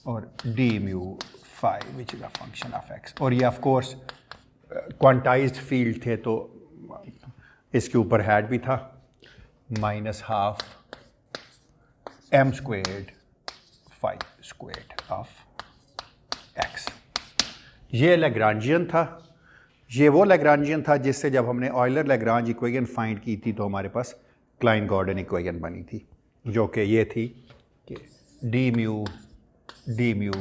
और d mu phi which is a function of x. और ये ऑफ कोर्स क्वांटाइज्ड फील्ड थे तो इसके ऊपर हैड भी था, -12 m squared phi squared of x. ये लैग्रांजियन था। ये वो लैग्रांजियन था जिससे जब हमने ऑयलर लैग्रांज इक्वेशन फाइंड की थी तो हमारे पास क्लाइन गॉर्डन इक्वेशन बनी थी, जो कि ये थी कि d mu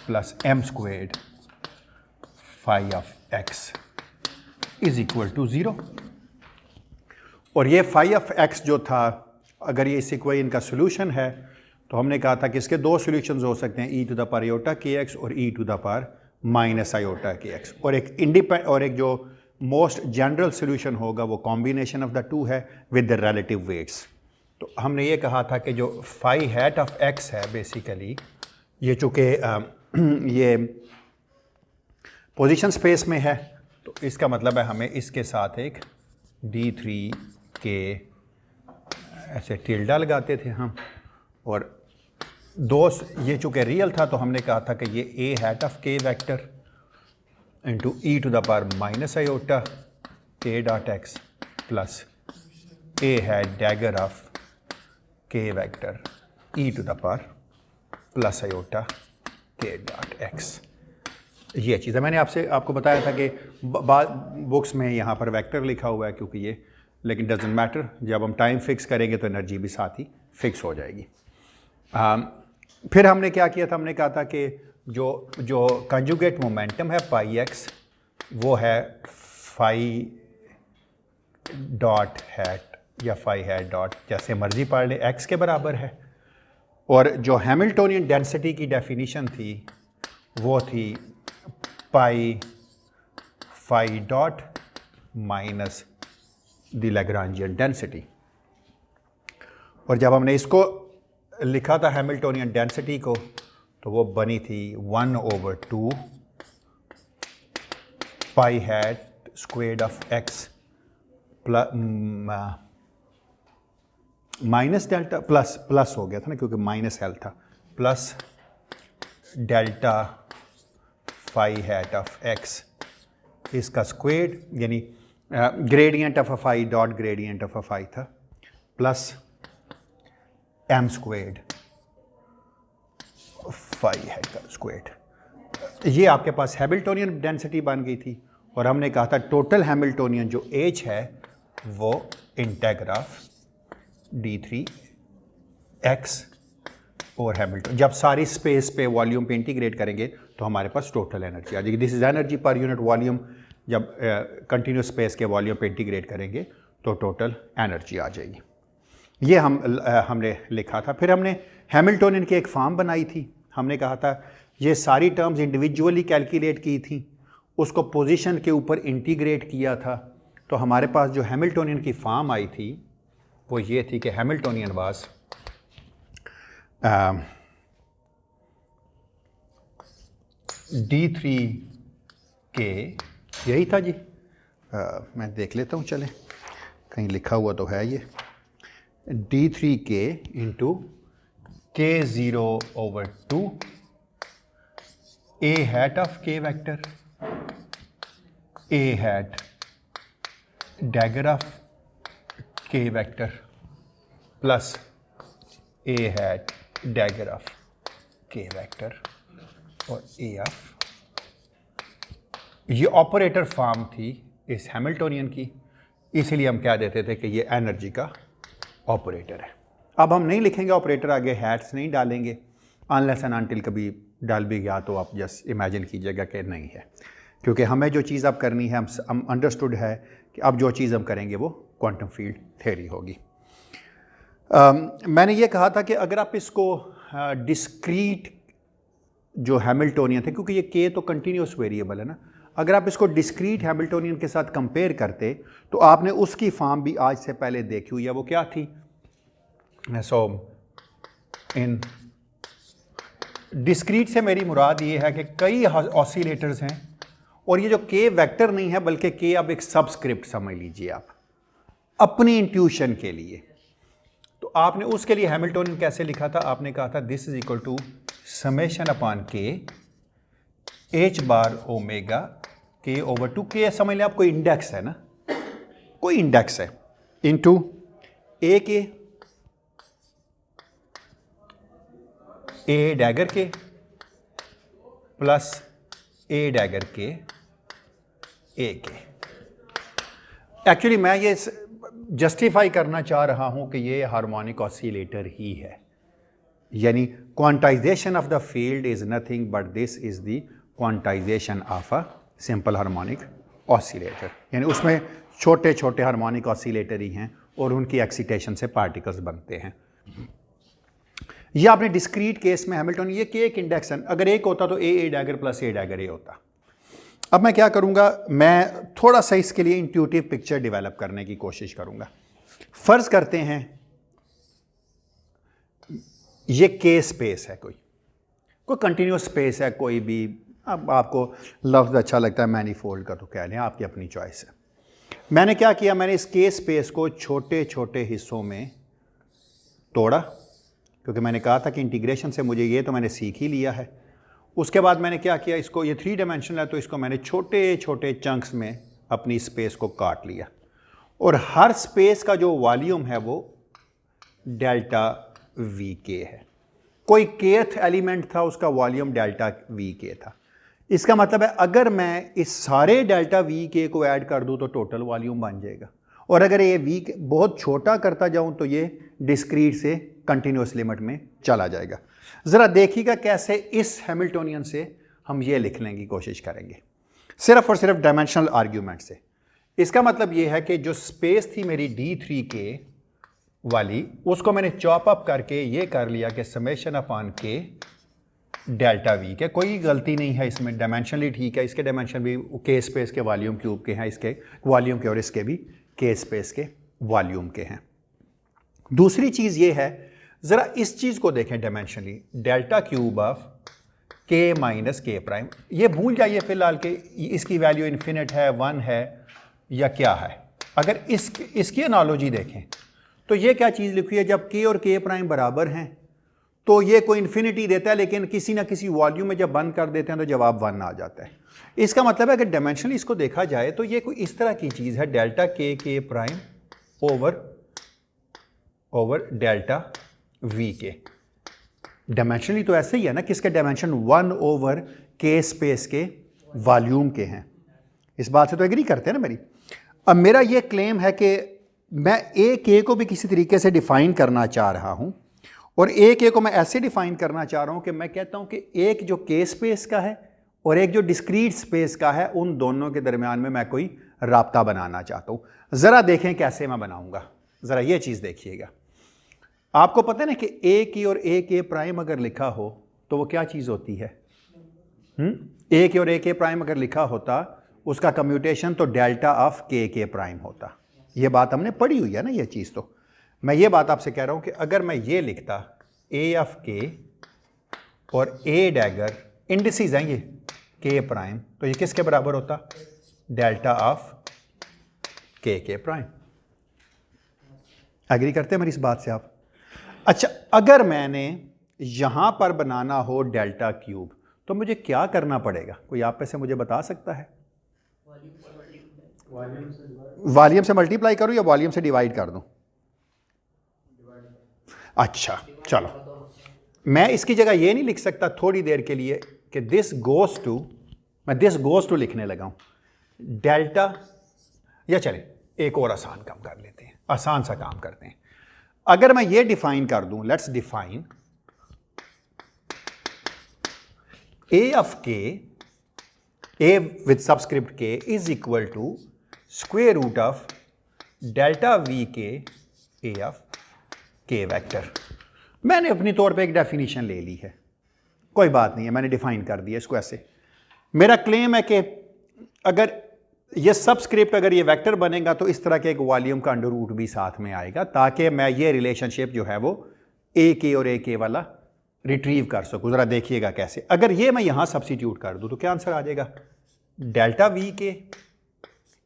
plus m squared phi of x is equal to 0। और ये फाई ऑफ एक्स जो था, अगर ये इस इक्वेशन का सोल्यूशन है तो हमने कहा था कि इसके दो सॉल्यूशंस हो सकते हैं, e to the power iota k x और e to the power minus iota k x. और एक जो मोस्ट जनरल सोल्यूशन होगा वो कॉम्बिनेशन ऑफ द टू है विद द रिलेटिव वेट्स। तो हमने ये कहा था कि जो फाई हैट ऑफ एक्स है बेसिकली, ये चूँकि ये पोजीशन स्पेस में है तो इसका मतलब है हमें इसके साथ एक d3 के ऐसे टिल्डा लगाते थे हम, और ये चूँकि रियल था तो हमने कहा था कि ये a hat of k vector into e to the power minus iota k dot x plus a hat dagger of k vector e to the power plus iota k dot x. ये चीज़ है। मैंने आपको बताया था कि books में यहाँ पर वेक्टर लिखा हुआ है क्योंकि ये, लेकिन डजेंट मैटर, जब हम टाइम फिक्स करेंगे तो एनर्जी भी साथ ही फिक्स हो जाएगी। फिर हमने क्या किया था, हमने कहा था कि जो कंजुगेट मोमेंटम है पाई एक्स वो है फाई डॉट हैट या फाई हैट डॉट, जैसे मर्जी पढ़ ले, एक्स के बराबर है। और जो हैमिल्टोनियन डेंसिटी की डेफिनेशन थी वो थी pi phi dot minus the Lagrangian density. और जब हमने इसको लिखा था हैमिल्टोनियन डेंसिटी को तो वो बनी थी 1/2 pi hat squared of x minus delta plus हो गया था ना क्योंकि माइनस एल था, plus delta phi hat of x इसका स्क्वेर्ड, यानी gradient of a phi dot gradient of a phi था, plus m squared phi hat का स्क्वेर्ड। ये आपके पास हैमिल्टोनियन डेंसिटी बन गई थी। और हमने कहा था टोटल हैमिल्टोनियन जो एज है वो इंटेग्रल ऑफ d3 x और हैमिल्टन, जब सारी स्पेस पे वॉल्यूम पे इंटीग्रेट करेंगे तो हमारे पास टोटल एनर्जी आ जाएगी। This is energy per unit volume. जब कंटिन्यूस स्पेस के वॉल्यूम पे इंटीग्रेट करेंगे तो टोटल एनर्जी आ जाएगी। ये हमने लिखा था। फिर हमने हैमिल्टोनियन की एक फॉर्म बनाई थी। हमने कहा था ये सारी टर्म्स इंडिविजुअली कैलकुलेट की थी, उसको पोजीशन के ऊपर इंटीग्रेट किया था, तो हमारे पास जो हैमिल्टोनियन की फॉर्म आई थी वो ये थी कि हैमिल्टोनियन वाज d3 के, यही था जी, मैं देख लेता हूँ, चले कहीं लिखा हुआ तो है ये, d3 के into k0/2 a hat off k vector, a hat dagger of k vector plus a hat dagger of k vector और a ऑफ, ये ऑपरेटर फॉर्म थी इस हैमिल्टोनियन की, इसीलिए हम क्या देते थे कि ये एनर्जी का ऑपरेटर है। अब हम नहीं लिखेंगे ऑपरेटर, आगे हैट्स नहीं डालेंगे, अनलेस एंड अनटिल कभी डाल भी गया तो आप जस्ट इमेजिन कीजिएगा कि नहीं है, क्योंकि हमें जो चीज़ अब करनी है, हम अंडरस्टूड है कि अब जो चीज़ हम करेंगे वो क्वांटम फील्ड थ्योरी होगी। मैंने ये कहा था कि अगर आप इसको डिस्क्रीट जो हैमिल्टोनियन थे, क्योंकि ये के तो कंटिन्यूस वेरिएबल है ना, अगर आप इसको डिस्क्रीट हैमिल्टोनियन के साथ कंपेयर करते तो आपने उसकी फॉर्म भी आज से पहले देखी हुई है। वो क्या थी? सो इन डिस्क्रीट से मेरी मुराद ये है कि कई ऑसिलेटर्स हैं और ये जो के वेक्टर नहीं है बल्कि के अब एक सबस्क्रिप्ट समझ लीजिए आप अपनी इंट्यूशन के लिए। तो आपने उसके लिए हैमिल्टोनियन कैसे लिखा था? आपने कहा था this is equal to summation upon k h bar omega k over 2, के समझ लें आप कोई इंडेक्स है ना, कोई इंडेक्स है, इनटू ए के ए डैगर के प्लस ए डैगर के ए के। एक्चुअली मैं ये जस्टिफाई करना चाह रहा हूं कि ये हार्मोनिक ऑसिलेटर ही है, यानी quantization of the field is nothing but this is the quantization of a simple harmonic oscillator, यानी उसमें छोटे छोटे हार्मोनिक ऑसिलेटर ही हैं और उनकी एक्सिटेशन से पार्टिकल्स बनते हैं। ये आपने डिस्क्रीट केस में हैमिल्टन, ये के एक इंडेक्स है, अगर एक होता तो ए डैगर प्लस ए डैगर ए होता। अब मैं क्या करूंगा, मैं थोड़ा सा इसके लिए इंट्यूटिव पिक्चर डेवलप करने की कोशिश करूंगा। फर्ज करते हैं ये के स्पेस है, कोई कंटिन्यूस स्पेस है, कोई भी, अब आपको लफ्ज़ अच्छा लगता है मैनीफोल्ड का तो कह लें, आपकी अपनी चॉइस है। मैंने क्या किया, मैंने इस के स्पेस को छोटे छोटे हिस्सों में तोड़ा, क्योंकि मैंने कहा था कि इंटीग्रेशन से मुझे ये तो मैंने सीख ही लिया है। उसके बाद मैंने क्या किया, इसको, ये 3 डायमेंशनल है तो इसको मैंने छोटे छोटे चंक्स में अपनी स्पेस को काट लिया, और हर स्पेस का जो वॉल्यूम है वो डेल्टा वी के है। कोई केथ एलिमेंट था, उसका वॉल्यूम डेल्टा वी के था। इसका मतलब है अगर मैं इस सारे डेल्टा वी के को ऐड कर दूं तो टोटल वॉल्यूम बन जाएगा, और अगर ये वी बहुत छोटा करता जाऊं तो ये डिस्क्रीट से कंटिन्यूस लिमिट में चला जाएगा। ज़रा देखिएगा कैसे इस हैमिल्टोनियन से हम ये लिखने की कोशिश करेंगे, सिर्फ और सिर्फ डायमेंशनल आर्ग्यूमेंट से। इसका मतलब ये है कि जो स्पेस थी मेरी D3K वाली, उसको मैंने चॉप अप करके ये कर लिया कि समेशन अपॉन के डेल्टा वी के। कोई गलती नहीं है इसमें, डायमेंशनली ठीक है, इसके डायमेंशन भी के स्पेस के वॉल्यूम क्यूब के हैं, इसके वॉल्यूम के, और इसके भी के स्पेस के वॉल्यूम के हैं। दूसरी चीज़ ये है, ज़रा इस चीज़ को देखें डायमेंशनली, डेल्टा क्यूब ऑफ के माइनस के प्राइम। ये भूल जाइए फिलहाल कि इसकी वैल्यू इन्फिनिट है, 1 है या क्या है। अगर इसकी एनालॉजी देखें तो ये क्या चीज़ लिखी है, जब के और के प्राइम बराबर हैं तो ये कोई इन्फिनिटी देता है, लेकिन किसी ना किसी वॉल्यूम में जब बंद कर देते हैं तो जवाब 1 आ जाता है। इसका मतलब है अगर डायमेंशनली इसको देखा जाए तो ये कोई इस तरह की चीज़ है, डेल्टा के प्राइम ओवर डेल्टा वी के। डायमेंशनली तो ऐसे ही है ना कि इसके डायमेंशन 1 ओवर के स्पेस के वॉल्यूम के हैं। इस बात से तो एग्री करते हैं ना मेरी। अब मेरा ये क्लेम है कि मैं ए के को भी किसी तरीके से डिफाइन करना चाह रहा हूं, और ए के को मैं ऐसे डिफाइन करना चाह रहा हूं कि मैं कहता हूं कि एक जो के स्पेस का है और एक जो डिस्क्रीट स्पेस का है, उन दोनों के दरमियान में मैं कोई राब्ता बनाना चाहता हूं। ज़रा देखें कैसे मैं बनाऊंगा, ज़रा ये चीज़ देखिएगा। आपको पता है ना कि ए की और ए के प्राइम अगर लिखा हो तो वो क्या चीज़ होती है? ए के और ए के प्राइम अगर लिखा होता, उसका कम्यूटेशन तो डेल्टा ऑफ के प्राइम होता। ये बात हमने पढ़ी हुई है ना ये चीज़। तो मैं ये बात आपसे कह रहा हूँ कि अगर मैं ये लिखता ए ऑफ के और ए डैगर, इंडिसेस हैं ये के प्राइम, तो ये किसके बराबर होता? Delta of k prime. Agree करते हैं मेरी इस बात से आप? अच्छा, अगर मैंने यहां पर बनाना हो डेल्टा क्यूब तो मुझे क्या करना पड़ेगा? कोई आप में से मुझे बता सकता है? वॉल्यूम से मल्टीप्लाई करूं या वॉल्यूम से डिवाइड कर दूं? अच्छा चलो, मैं इसकी जगह ये नहीं लिख सकता थोड़ी देर के लिए कि दिस गोज टू, मैं दिस गोज टू लिखने लगा हूं डेल्टा, या चले एक और आसान काम कर लेते हैं, आसान सा काम करते हैं। अगर मैं ये डिफाइन कर दूं, let's define a of k, a with subscript k is equal to square root of delta v k a of k vector. मैंने अपनी तौर पे एक डेफिनेशन ले ली है, कोई बात नहीं है, मैंने डिफाइन कर दिया इसको ऐसे। मेरा क्लेम है कि अगर ये सबस्क्रिप्ट, अगर ये वेक्टर बनेगा तो इस तरह के एक वॉल्यूम का अंडर रूट भी साथ में आएगा, ताकि मैं ये रिलेशनशिप जो है वो ए के और ए के वाला रिट्रीव कर सकूँ। ज़रा देखिएगा कैसे। अगर ये मैं यहाँ सब्स्टिट्यूट कर दूँ तो क्या आंसर आ जाएगा? डेल्टा वी के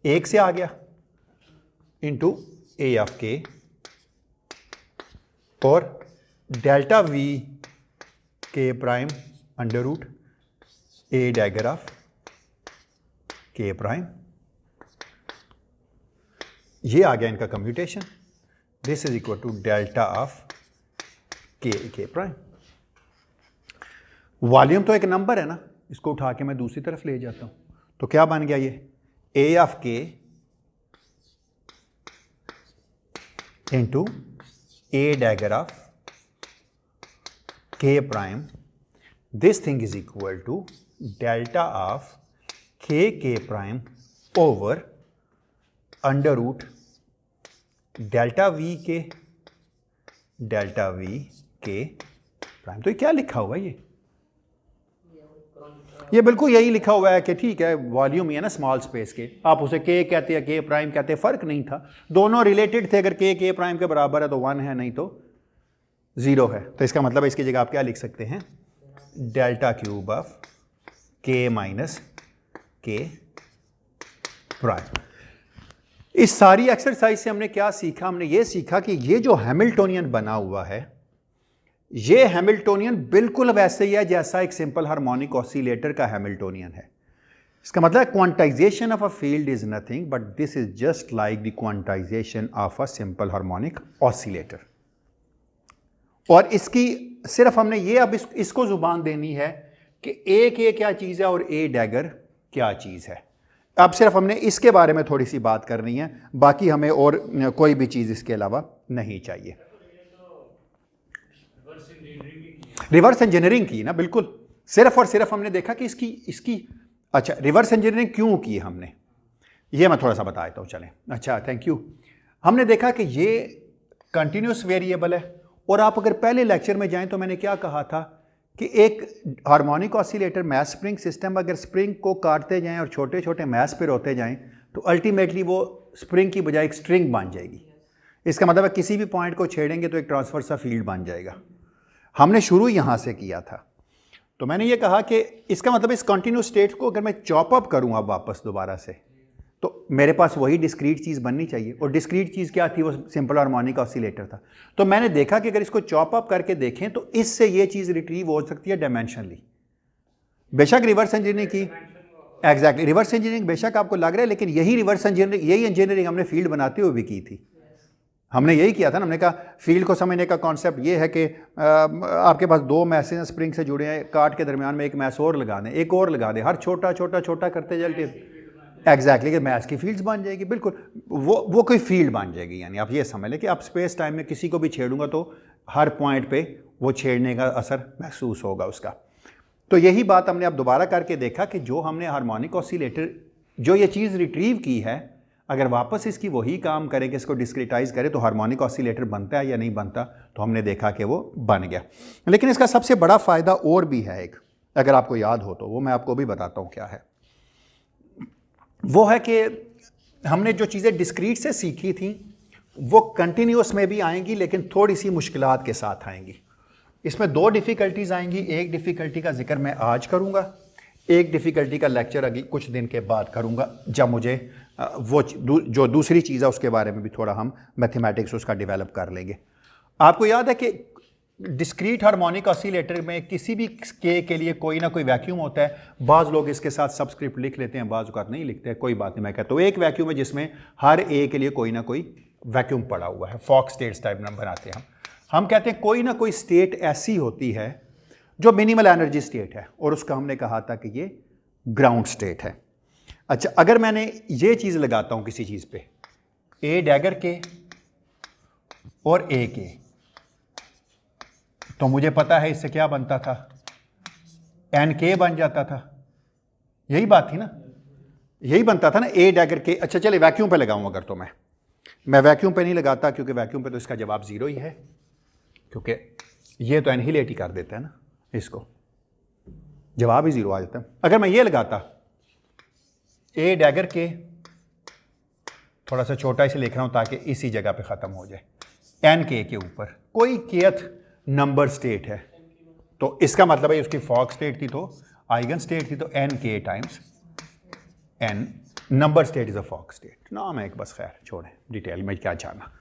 एक से आ गया इंटू ए ऑफ के, और delta v k prime under root a dagger of k prime, ये आ गया इनका computation. This is equal to delta of k prime. Volume तो एक नंबर है ना, इसको उठा के मैं दूसरी तरफ ले जाता हूं, तो क्या बन गया ये a of k into a dagger of k prime. This thing is equal to delta of k prime over under root delta v k prime. तो ये क्या लिखा हुआ है, ये बिल्कुल यही लिखा हुआ है कि ठीक है वॉल्यूम ही है ना स्मॉल स्पेस के, आप उसे के कहते हैं के प्राइम कहते हैं, फर्क नहीं था, दोनों रिलेटेड थे। अगर के प्राइम के बराबर है तो 1 है, नहीं तो 0 है। तो इसका मतलब इसकी जगह आप क्या लिख सकते हैं, डेल्टा क्यूब ऑफ के माइनस के प्राइम। इस सारी एक्सरसाइज से हमने क्या सीखा, हमने ये सीखा कि ये जो हैमिल्टोनियन बना हुआ है, ये हैमिल्टोनियन बिल्कुल वैसे ही है जैसा एक सिंपल हार्मोनिक ऑसिलेटर का हैमिल्टोनियन है। इसका मतलब quantization of a field is nothing but this is just like the quantization of a simple harmonic oscillator. और इसकी सिर्फ हमने ये अब इसको जुबान देनी है कि ए क्या चीज़ है और ए डैगर क्या चीज़ है। अब सिर्फ हमने इसके बारे में थोड़ी सी बात करनी है, बाकी हमें और कोई भी चीज़ इसके अलावा नहीं चाहिए। रिवर्स इंजीनियरिंग की ना, बिल्कुल सिर्फ और सिर्फ हमने देखा कि इसकी अच्छा रिवर्स इंजीनियरिंग क्यों की हमने, ये मैं थोड़ा सा बता देता हूँ चलें। अच्छा थैंक यू। हमने देखा कि ये कंटिन्यूस वेरिएबल है, और आप अगर पहले लेक्चर में जाएं तो मैंने क्या कहा था कि एक harmonic oscillator mass spring system अगर स्प्रिंग को काटते जाएं और छोटे छोटे मैस पर होते जाएं तो अल्टीमेटली वो स्प्रिंग की बजाय एक स्ट्रिंग बन जाएगी। इसका मतलब है किसी भी पॉइंट को छेड़ेंगे तो एक ट्रांसफर सा फील्ड बन जाएगा। हमने शुरू यहाँ से किया था, तो मैंने ये कहा कि इसका मतलब इस कंटिन्यूस स्टेट को अगर मैं चॉप अप करूँ अब वापस दोबारा से, तो मेरे पास वही डिस्क्रीट चीज़ बननी चाहिए। और डिस्क्रीट चीज़ क्या थी, वो सिंपल हार्मोनिक ऑसिलेटर था। तो मैंने देखा कि अगर इसको चॉप अप करके देखें तो इससे ये चीज़ रिट्रीव हो सकती है डायमेंशनली। बेशक रिवर्स इंजीनियरिंग की, एग्जैक्टली रिवर्स इंजीनियरिंग बेशक आपको लग रहा है, लेकिन यही रिवर्स इंजीनियरिंग, यही इंजीनियरिंग हमने फील्ड बनाते हुए भी की थी। हमने यही किया था ना, हमने कहा फील्ड को समझने का कॉन्सेप्ट ये है कि आपके पास 2 मैसेज स्प्रिंग से जुड़े हैं, काट के दरमियान में एक मैस और लगा दें, एक और लगा दें, हर छोटा छोटा छोटा करते चलते एग्जैक्टली कि मैथ्स की फील्ड्स बन जाएगी। बिल्कुल वो कोई फील्ड बन जाएगी। यानी आप ये समझ लें कि आप स्पेस टाइम में किसी को भी छेड़ूंगा तो हर पॉइंट पे वो छेड़ने का असर महसूस होगा उसका। तो यही बात हमने अब दोबारा करके देखा कि जो हमने हार्मोनिक ऑसिलेटर जो ये चीज़ रिट्रीव की है, अगर वापस इसकी वही काम करें कि इसको डिस्क्रिटाइज करें तो हार्मोनिक ऑसिलेटर बनता है या नहीं बनता, तो हमने देखा कि वो बन गया। लेकिन इसका सबसे बड़ा फ़ायदा और भी है एक, अगर आपको याद हो तो वो मैं आपको भी बताता हूँ क्या है। वो है कि हमने जो चीज़ें डिस्क्रीट से सीखी थी वो कंटिन्यूस में भी आएंगी, लेकिन थोड़ी सी मुश्किलात के साथ आएंगी। इसमें 2 डिफ़िकल्टीज़ आएंगी। एक डिफ़िकल्टी का जिक्र मैं आज करूँगा, एक डिफ़िकल्टी का लेक्चर अभी कुछ दिन के बाद करूँगा, जब मुझे वो जो दूसरी चीज़ है उसके बारे में भी थोड़ा हम मैथमेटिक्स उसका डेवलप कर लेंगे। आपको याद है कि डिस्क्रीट हार्मोनिक ऑसिलेटर में किसी भी के लिए कोई ना कोई वैक्यूम होता है। बाज़ लोग इसके साथ सबस्क्रिप्ट लिख लेते हैं, बाज़ औक़ात नहीं लिखते हैं, कोई बात नहीं। मैं कहता हूँ एक वैक्यूम है जिसमें हर ए के लिए कोई ना कोई वैक्यूम पड़ा हुआ है। फॉक स्टेट्स टाइप में बनाते हैं हम कहते हैं कोई ना कोई स्टेट ऐसी होती है जो मिनिमल एनर्जी स्टेट है, और उसका हमने कहा था कि ये ग्राउंड स्टेट है। अच्छा, अगर मैंने ये चीज़ लगाता हूँ किसी चीज़ पे, ए डैगर के और ए के, तो मुझे पता है इससे क्या बनता था, एन के बन जाता था। यही बात थी ना, यही बनता था ना, ए डैगर के। अच्छा चले वैक्यूम पे लगाऊं अगर, तो मैं वैक्यूम पे नहीं लगाता, क्योंकि वैक्यूम पे तो इसका जवाब 0 ही है, क्योंकि ये तो एनहिलेट ही कर देता है ना, इसको जवाब ही 0 आ जाता है। अगर मैं ये लगाता ए डैगर के, थोड़ा सा छोटा इसे लिख रहा हूं ताकि इसी जगह पे ख़त्म हो जाए, एन के ऊपर कोई kth नंबर स्टेट है, तो इसका मतलब है उसकी फॉक स्टेट थी तो आइगन स्टेट थी, तो n k times n number state is a Fock state. नाम है एक, बस खैर छोड़ें, डिटेल में क्या जाना।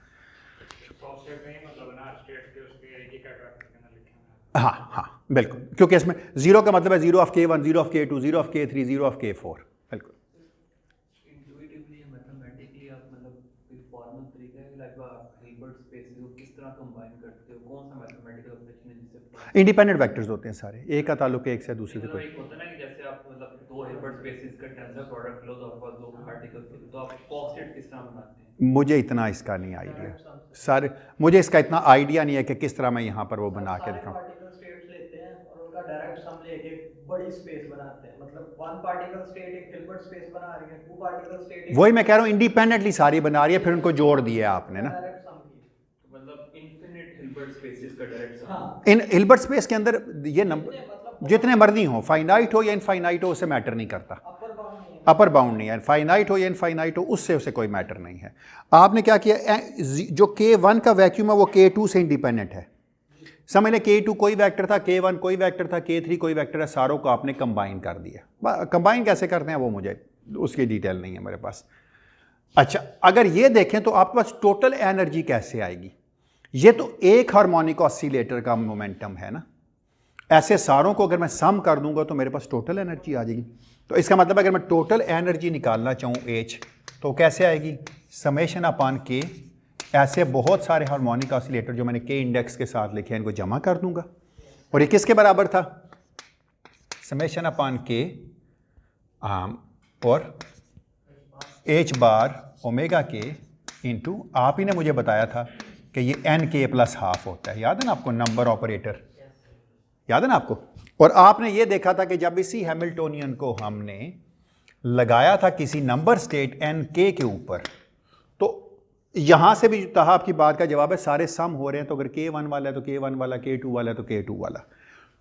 हाँ हाँ बिल्कुल, क्योंकि इसमें जीरो का मतलब है zero of K1, zero of K2, zero of K3, zero of K4। बिल्कुल। इंट्यूटिवली या मैथमेटिकली आप मतलब कोई फॉर्मल तरीका है लाइक आप हिल्बर्ट स्पेसेस को किस तरह कंबाइन करते हो, कौन सा मैथमेटिकल ऑपरेशन है जिससे इंडिपेंडेंट वेक्टर्स होते हैं सारे, एक का ताल्लुक एक से दूसरे से कोई। एक होता है ना कि जैसे आप मतलब दो हिल्बर्ट स्पेसेस का टेंसर प्रोडक्ट लो तो आपके पास दो पार्टिकल्स थे, तो आप कॉन्स्टेंट किस तरह बनाते हैं? मुझे इतना इसका नहीं आइडिया सर, मुझे इसका इतना आइडिया नहीं है कि किस तरह मैं यहाँ पर वो बना के दिखाऊँ। पार्टिकल स्टेट्स लेते हैं और उनका डायरेक्ट सम लेके बड़ी स्पेस बनाते हैं, मतलब वन पार्टिकल स्टेट एक हिल्बर्ट स्पेस बना रही है, टू पार्टिकल स्टेट वही मैं कह रहा हूँ, इंडिपेंडेंटली सारी बना रही है, फिर उनको जोड़ दिया आपने ना। डायरेक्ट सम की, मतलब इनफिनिट हिल्बर्ट स्पेसेस का डायरेक्ट सम। हाँ, इन हिल्बर्ट स्पेस के अंदर ये नंबर जितने मर्जी हो, फाइनाइट हो या इनफाइनाइट हो, उससे मैटर नहीं करता। अपर बाउंड नहीं है। अपर बाउंड नहीं है, फाइनाइट हो या इनफाइनाइट हो, उससे उसे कोई मैटर नहीं है। आपने क्या किया, जो K1 का वैक्यूम है वो K2 से इंडिपेंडेंट है। समझ लें K2 कोई वेक्टर था, K1 कोई वेक्टर था, K3 कोई वेक्टर है, सारों को आपने कंबाइन कर दिया। कंबाइन कैसे करते हैं वो मुझे उसकी डिटेल नहीं है मेरे पास। अच्छा, अगर ये देखें तो आपके पास टोटल एनर्जी कैसे आएगी? ये तो एक हार्मोनिक ऑसिलेटर का मोमेंटम है ना, ऐसे सारों को अगर मैं सम कर दूंगा तो मेरे पास टोटल एनर्जी आ जाएगी। तो इसका मतलब अगर मैं टोटल एनर्जी निकालना चाहूँ H, तो कैसे आएगी? समेशन अपान K, ऐसे बहुत सारे हार्मोनिक ऑसिलेटर जो मैंने K इंडेक्स के साथ लिखे हैं इनको जमा कर दूंगा, और ये किसके बराबर था? समेशन अपान K और H bar omega K into, आप ही ने मुझे बताया था कि ये NK प्लस हाफ होता है, याद है ना आपको, नंबर ऑपरेटर याद है ना आपको। और आपने ये देखा था कि जब इसी हैमिल्टोनियन को हमने लगाया था किसी नंबर स्टेट NK के ऊपर, तो यहां से भी जो आपकी बात का जवाब है, सारे सम हो रहे हैं, तो अगर K1 वाला है तो K1 वाला, K2 वाला है तो K2 वाला।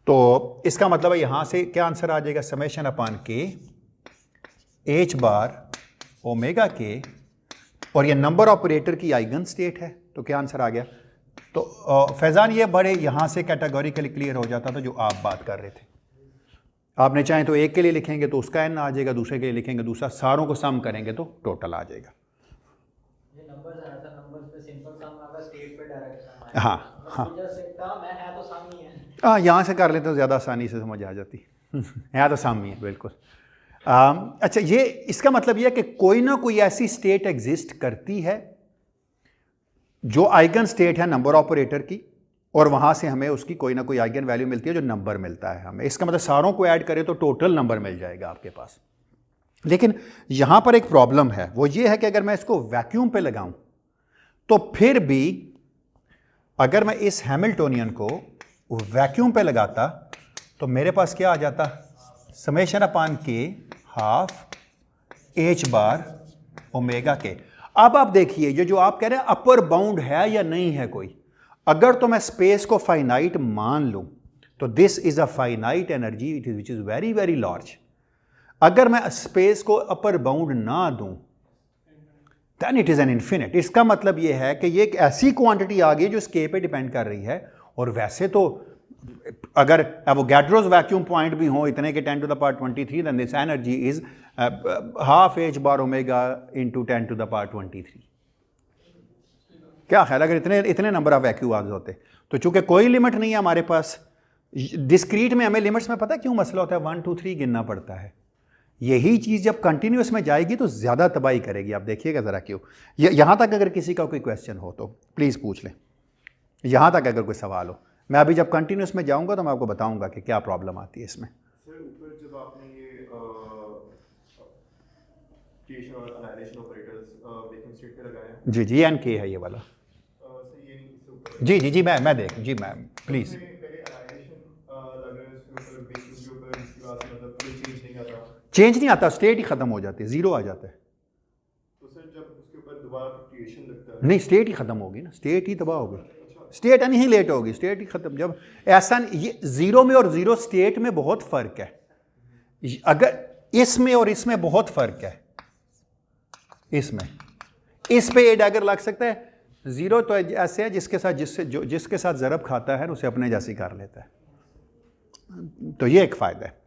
तो इसका मतलब है यहां से क्या आंसर आ जाएगा? समेशन अपान K H bar omega K, और ये नंबर ऑपरेटर की आइगन स्टेट है, तो क्या आंसर आ गया? तो फैज़ान ये बड़े यहाँ से कैटेगोरिकली क्लियर हो जाता था जो आप बात कर रहे थे। आपने चाहे तो एक के लिए लिखेंगे तो उसका n आ जाएगा, दूसरे के लिए लिखेंगे दूसरा, सारों को सम करेंगे तो टोटल आ जाएगा। ये नंबर्स है सर, नंबर्स पे सिंपल सम आएगा, स्टेट पे डायरेक्ट सम आएगा। हाँ हाँ जस्ट एक टर्म है तो सम ही है। हाँ, यहाँ से कर लेते तो ज़्यादा आसानी से समझ आ जाती। यहाँ तो सम ही है बिल्कुल। अच्छा, ये इसका मतलब ये है कि कोई ना कोई ऐसी स्टेट एग्जिस्ट करती है जो आइगन स्टेट है नंबर ऑपरेटर की, और वहाँ से हमें उसकी कोई ना कोई आइगन वैल्यू मिलती है जो नंबर मिलता है हमें। इसका मतलब सारों को ऐड करें तो टोटल नंबर मिल जाएगा आपके पास। लेकिन यहाँ पर एक प्रॉब्लम है, वो ये है कि अगर मैं इसको वैक्यूम पे लगाऊं तो फिर भी अगर मैं इस हैमिल्टोनियन को वैक्यूम पे लगाता तो मेरे पास क्या आ जाता? समेशन अपान K half H bar omega K। अब आप देखिए, ये जो आप कह रहे हैं अपर बाउंड है या नहीं है कोई, अगर तो मैं स्पेस को फाइनाइट मान लूं तो this is a finite energy which is very very large. अगर मैं स्पेस को अपर बाउंड ना दूं then it is an infinite. इसका मतलब ये है कि ये एक ऐसी क्वांटिटी आ गई जो इस K पे डिपेंड कर रही है। और वैसे तो अगर एवोगैड्रोस वैक्यूम पॉइंट भी हो इतने के 10 to the power 23, then this energy is half H bar omega into 10 to the power 23। क्या ख्याल, अगर इतने इतने नंबर ऑफ वैक्यूम्स होते, तो चूंकि कोई लिमिट नहीं है हमारे पास, डिस्क्रीट में हमें लिमिट्स में पता क्यों मसला होता है, 1 2 3 गिनना पड़ता है। यही चीज़ जब कंटिन्यूस में जाएगी तो ज़्यादा तबाही करेगी। आप देखिएगा ज़रा क्यों। यहाँ तक अगर किसी का कोई क्वेश्चन हो तो प्लीज़ पूछ लें, यहाँ तक अगर कोई सवाल हो। मैं अभी जब कंटिन्यूस में जाऊँगा तो मैं आपको बताऊँगा कि क्या प्रॉब्लम आती है इसमें। सर ऊपर जब आपने ये क्रिएशन और एनालाइजेशन ऑपरेटर्स वैक्यूम स्टेट पे लगाया, जी जी, NK है ये वाला। सर ये इससे ऊपर जी जी जी, मैं देख, जी मैम प्लीज़। पहले एनालाइजेशन लग रहा है उसके ऊपर वैक्यूम के ऊपर, इसके बाद मतलब कोई चेंज नहीं आता, चेंज नहीं आता, स्टेट ही ख़त्म हो जाती है, ज़ीरो आ जाता है। तो सर जब उसके ऊपर दोबारा क्रिएशन लगता है, नहीं, स्टेट ही ख़त्म होगी ना, स्टेट ही तबाह होगी, स्टेट अनहिलेट होगी, स्टेट ही ख़त्म। जब ऐसा ये ज़ीरो में और ज़ीरो स्टेट में बहुत फ़र्क है, अगर इसमें और इसमें बहुत फ़र्क है। इसमें इस पे ये डैगर लग सकता है, ज़ीरो तो ऐसे है जिसके साथ जिसके साथ ज़रब खाता है उसे अपने जैसी कर लेता है। तो ये एक फ़ायदा है।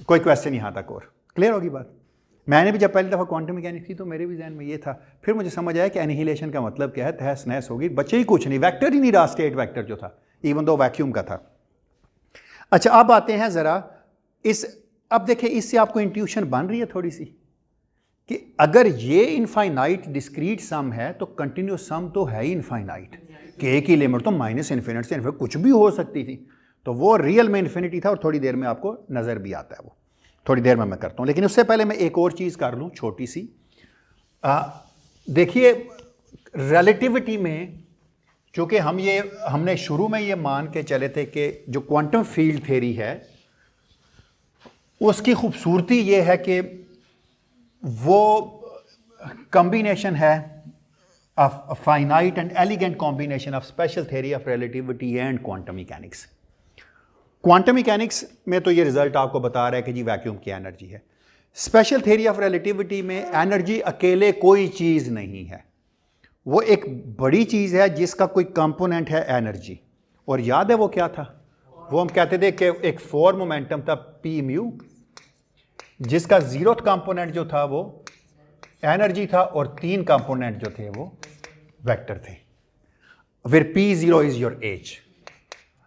कोई क्वेश्चन यहाँ तक और क्लियर होगी बात? मैंने भी जब पहली दफ़ा क्वांटम मैकेनिक्स की तो मेरे भी जहन में ये था, फिर मुझे समझ आया कि एनिहिलेशन का मतलब क्या है। तहस नहस होगी, बच्चे ही कुछ नहीं, वेक्टर ही नहीं रहा, स्टेट वेक्टर जो था, इवन दो वैक्यूम का था। अच्छा, अब आते हैं ज़रा अब देखिए इससे आपको इंट्यूशन बन रही है थोड़ी सी कि अगर ये इनफाइनाइट डिस्क्रीट सम है तो कंटिन्यूस सम तो है ही इनफाइनाइट, के की लिमिट तो माइनस इन्फिनिट से इन्फिनिट कुछ भी हो सकती थी, तो वो रियल में इन्फिनिटी था और थोड़ी देर में आपको नज़र भी आता है, वो थोड़ी देर में मैं करता हूँ। लेकिन उससे पहले मैं एक और चीज़ कर लूँ छोटी सी। देखिए रिलेटिविटी में चूँकि हमने शुरू में ये मान के चले थे कि जो क्वांटम फील्ड थ्योरी है उसकी खूबसूरती ये है कि वो कॉम्बिनेशन है of finite and elegant combination of special theory of relativity and quantum mechanics. Quantum mechanics में तो ये रिजल्ट आपको बता रहा है कि जी वैक्यूम की एनर्जी है। स्पेशल थ्योरी ऑफ रिलेटिविटी में एनर्जी अकेले कोई चीज़ नहीं है, वो एक बड़ी चीज़ है जिसका कोई कंपोनेंट है एनर्जी। और याद है वो क्या था? वो हम कहते थे कि एक फोर मोमेंटम था पी म्यू, जिसका जीरोथ कंपोनेंट जो था वो एनर्जी था और तीन कंपोनेंट जो थे वो वेक्टर थे। फिर P zero is your H,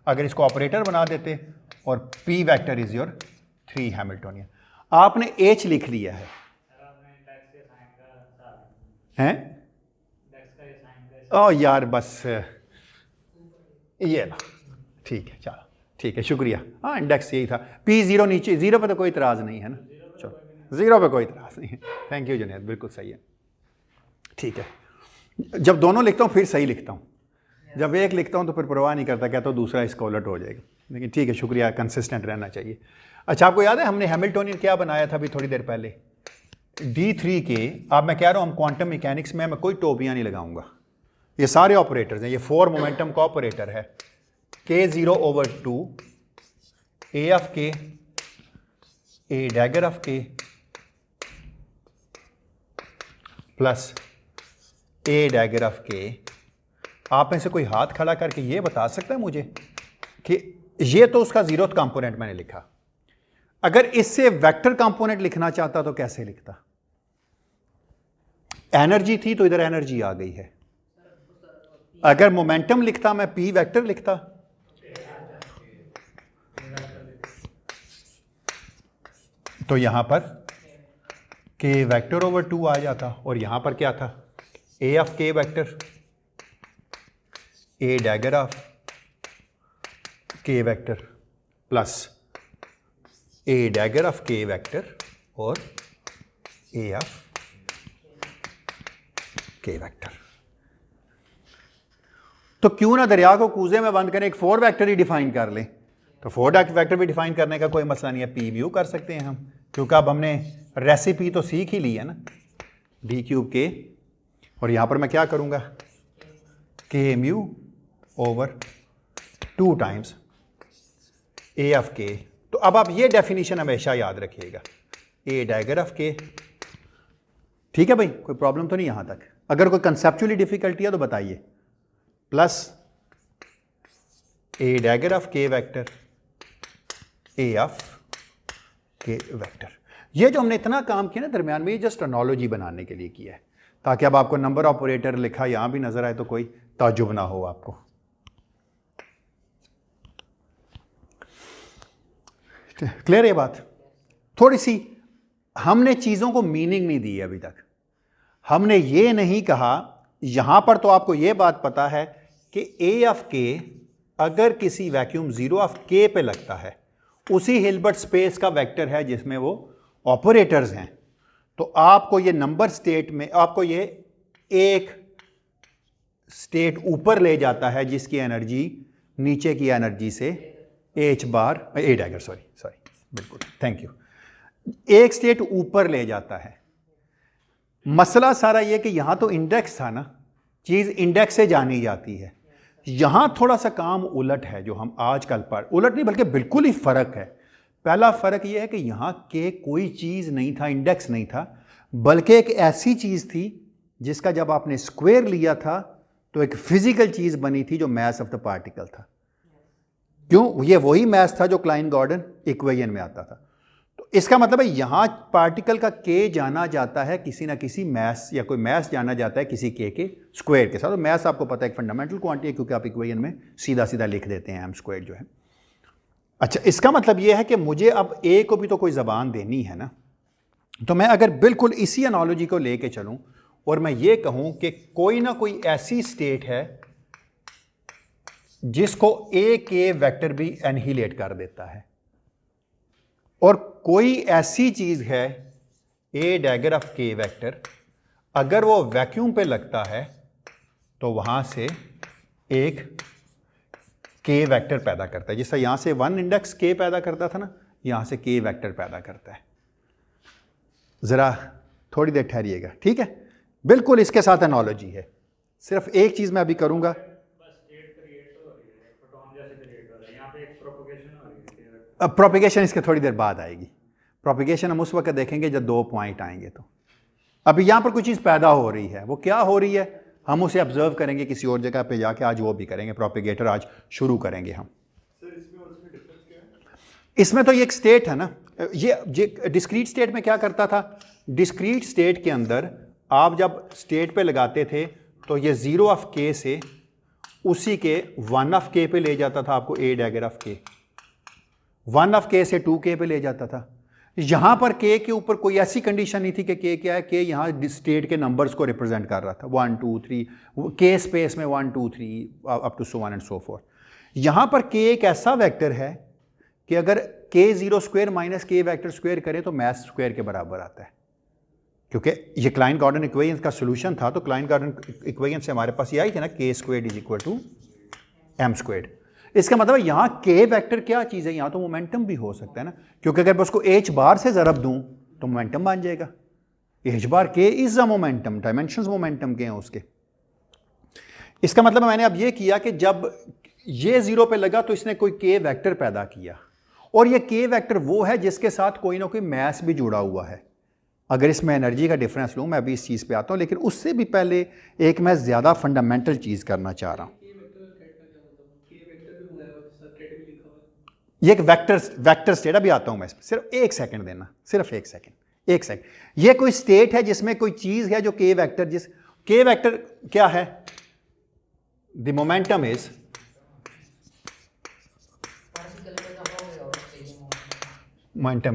अगर इसको ऑपरेटर बना देते और P vector is your 3 Hamiltonian. आपने एच लिख लिया है हैं? ओ यार बस ये ला, ठीक है, चलो ठीक है, शुक्रिया। हाँ इंडेक्स यही था, पी जीरो नीचे, जीरो पे तो कोई इतराज़ नहीं है ना, चलो जीरो पे कोई इतराज़ नहीं है। थैंक यू जुनैद, बिल्कुल सही है, ठीक है। जब दोनों लिखता हूँ फिर सही लिखता हूँ, जब एक लिखता हूँ तो फिर परवाह नहीं करता, क्या तो दूसरा इसका उलट हो जाएगा। लेकिन ठीक है, शुक्रिया, कंसिस्टेंट रहना चाहिए। अच्छा, आपको याद है हमने हैमिल्टोनियन क्या बनाया था अभी थोड़ी देर पहले? D3 के, अब मैं कह रहा हूँ हम क्वांटम मैकेनिक्स में मैं कोई टोपियाँ नहीं लगाऊंगा, ये सारे ऑपरेटर्स हैं, ये 4 मोमेंटम का ऑपरेटर है, K0/2 A of K, A dagger of K plus A dagger of K। आप में से कोई हाथ खड़ा करके ये बता सकता है मुझे कि ये तो उसका जीरोथ कंपोनेंट मैंने लिखा, अगर इससे वेक्टर कंपोनेंट लिखना चाहता तो कैसे लिखता? एनर्जी थी तो इधर एनर्जी आ गई है, अगर मोमेंटम लिखता मैं पी वेक्टर लिखता, तो यहां पर k वेक्टर ओवर 2 आ जाता, और यहां पर क्या था? a of k vector, a dagger of k vector plus a dagger of k vector और a ऑफ k वेक्टर। तो क्यों ना दरिया को कूजे में बंद करें, एक 4 वेक्टर ही डिफाइन कर लें। तो 4 वेक्टर भी डिफाइन करने का कोई मसला नहीं है, पी म्यू कर सकते हैं हम, क्योंकि अब हमने रेसिपी तो सीख ही ली है ना, डी क्यूब के, और यहां पर मैं क्या करूंगा? के mu over 2 times A of के। तो अब आप ये डेफिनेशन हमेशा याद रखिएगा, ए डैगर ऑफ के। ठीक है भाई, कोई प्रॉब्लम तो नहीं यहां तक? अगर कोई कंसेप्चुअली डिफिकल्टी है तो बताइए। Plus A dagger of k vector, A of k vector. ये जो हमने इतना काम किया ना दरमियान में, ये जस्ट एनालॉजी बनाने के लिए किया है, ताकि अब आपको नंबर ऑपरेटर लिखा यहां भी नजर आए तो कोई ताज्जुब ना हो आपको। क्लियर है बात? थोड़ी सी हमने चीज़ों को मीनिंग नहीं दी अभी तक। हमने ये नहीं कहा, यहां पर तो आपको ये बात पता है कि ए ऑफ के अगर किसी वैक्यूम 0 ऑफ के पे लगता है, उसी हिल्बर्ट स्पेस का वेक्टर है जिसमें वो ऑपरेटर्स हैं, तो आपको ये नंबर स्टेट में आपको ये एक स्टेट ऊपर ले जाता है जिसकी एनर्जी नीचे की एनर्जी से एच बार ए डैगर सॉरी बिल्कुल, थैंक यू, एक स्टेट ऊपर ले जाता है। मसला सारा ये कि यहां तो इंडेक्स था ना, चीज इंडेक्स से जानी जाती है। यहां थोड़ा सा काम उलट है, जो हम आजकल पर उलट नहीं बल्कि बिल्कुल ही फर्क है। पहला फर्क यह है कि यहां के कोई चीज नहीं था, इंडेक्स नहीं था, बल्कि एक ऐसी चीज थी जिसका जब आपने स्क्वायर लिया था तो एक फिजिकल चीज बनी थी जो मास ऑफ द पार्टिकल था। क्यों? ये वही मास था जो क्लाइन गॉर्डन इक्वेशन में आता था। तो इसका मतलब है यहां पार्टिकल का के जाना जाता है किसी ना किसी मास, या कोई मास जाना जाता है किसी के स्क्वायर के साथ। तो मास आपको पता है एक फंडामेंटल क्वांटिटी है, क्योंकि आप इक्वेशन में सीधा सीधा लिख देते हैं एम स्क्वायर जो है। अच्छा, इसका मतलब यह है कि मुझे अब ए को भी तो कोई ज़बान देनी है ना। तो मैं अगर बिल्कुल इसी एनालॉजी को लेके चलूं और मैं ये कहूं कि कोई ना कोई ऐसी स्टेट है जिसको ए के वेक्टर भी एनहिलेट कर देता है, और कोई ऐसी चीज है ए डैगर ऑफ के वेक्टर, अगर वो वैक्यूम पे लगता है तो वहां से एक के वेक्टर पैदा करता है। जैसा यहां से 1 इंडेक्स के पैदा करता था ना, यहां से के वेक्टर पैदा करता है। जरा थोड़ी देर ठहरिएगा, ठीक है। बिल्कुल इसके साथ एनालॉजी है। सिर्फ एक चीज मैं अभी करूंगा, प्रोपिगेशन इसके थोड़ी देर बाद आएगी। प्रोपिगेशन हम उस वक्त देखेंगे जब 2 पॉइंट आएंगे। तो अभी यहां पर कोई चीज पैदा हो रही है, वो क्या हो रही है हम उसे ऑब्जर्व करेंगे किसी और जगह पे जाके। आज वो भी करेंगे, प्रोपिगेटर आज शुरू करेंगे हम। सर इसमें और उसमें डिफरेंस क्या है? इसमें तो ये एक स्टेट है ना, ये डिस्क्रीट स्टेट में क्या करता था, डिस्क्रीट स्टेट के अंदर आप जब स्टेट पे लगाते थे तो ये 0 ऑफ के से उसी के 1 ऑफ के पे ले जाता था आपको ए डैगर ऑफ के, 1 ऑफ के से 2 के पे ले जाता था। यहां पर के ऊपर कोई ऐसी कंडीशन नहीं थी कि के क्या है, के यहां स्टेट के नंबर्स को रिप्रेजेंट कर रहा था, 1 2 3 के स्पेस में 1 2 3 up to so on and so forth. यहां पर के एक ऐसा वेक्टर है कि अगर के 0 square minus k vector square करें तो मैथ स्क्वायर के बराबर आता है, क्योंकि ये क्लाइन गॉर्डन इक्वेशन का सोल्यूशन था। तो क्लाइन गॉर्डन इक्वेशन से हमारे पास ये आई थी ना, k square is equal to m square. इसका मतलब यहां के वेक्टर क्या चीज है, यहां तो मोमेंटम भी हो सकता है ना, क्योंकि अगर मैं उसको एच बार से ज़रब दूं तो मोमेंटम बन जाएगा। एच बार के is a momentum, dimensions momentum के हैं उसके। इसका मतलब मैंने अब ये किया कि जब ये 0 पे लगा तो इसने कोई के वेक्टर पैदा किया, और ये के वेक्टर वो है जिसके साथ कोई ना कोई मैस भी जुड़ा हुआ है। अगर इसमें एनर्जी का डिफरेंस लूँ, मैं अभी इस चीज़ पे आता हूँ, लेकिन उससे भी पहले एक मैं ज़्यादा फंडामेंटल चीज़ करना चाह रहा हूँ। ये एक वेक्टर स्टेट, अभी आता हूँ मैं इस पर, सिर्फ 1 सेकंड देना, सिर्फ 1 सेकंड। ये कोई स्टेट है जिसमें कोई चीज़ है जो के वेक्टर, जिस के वेक्टर क्या है, द मोमेंटम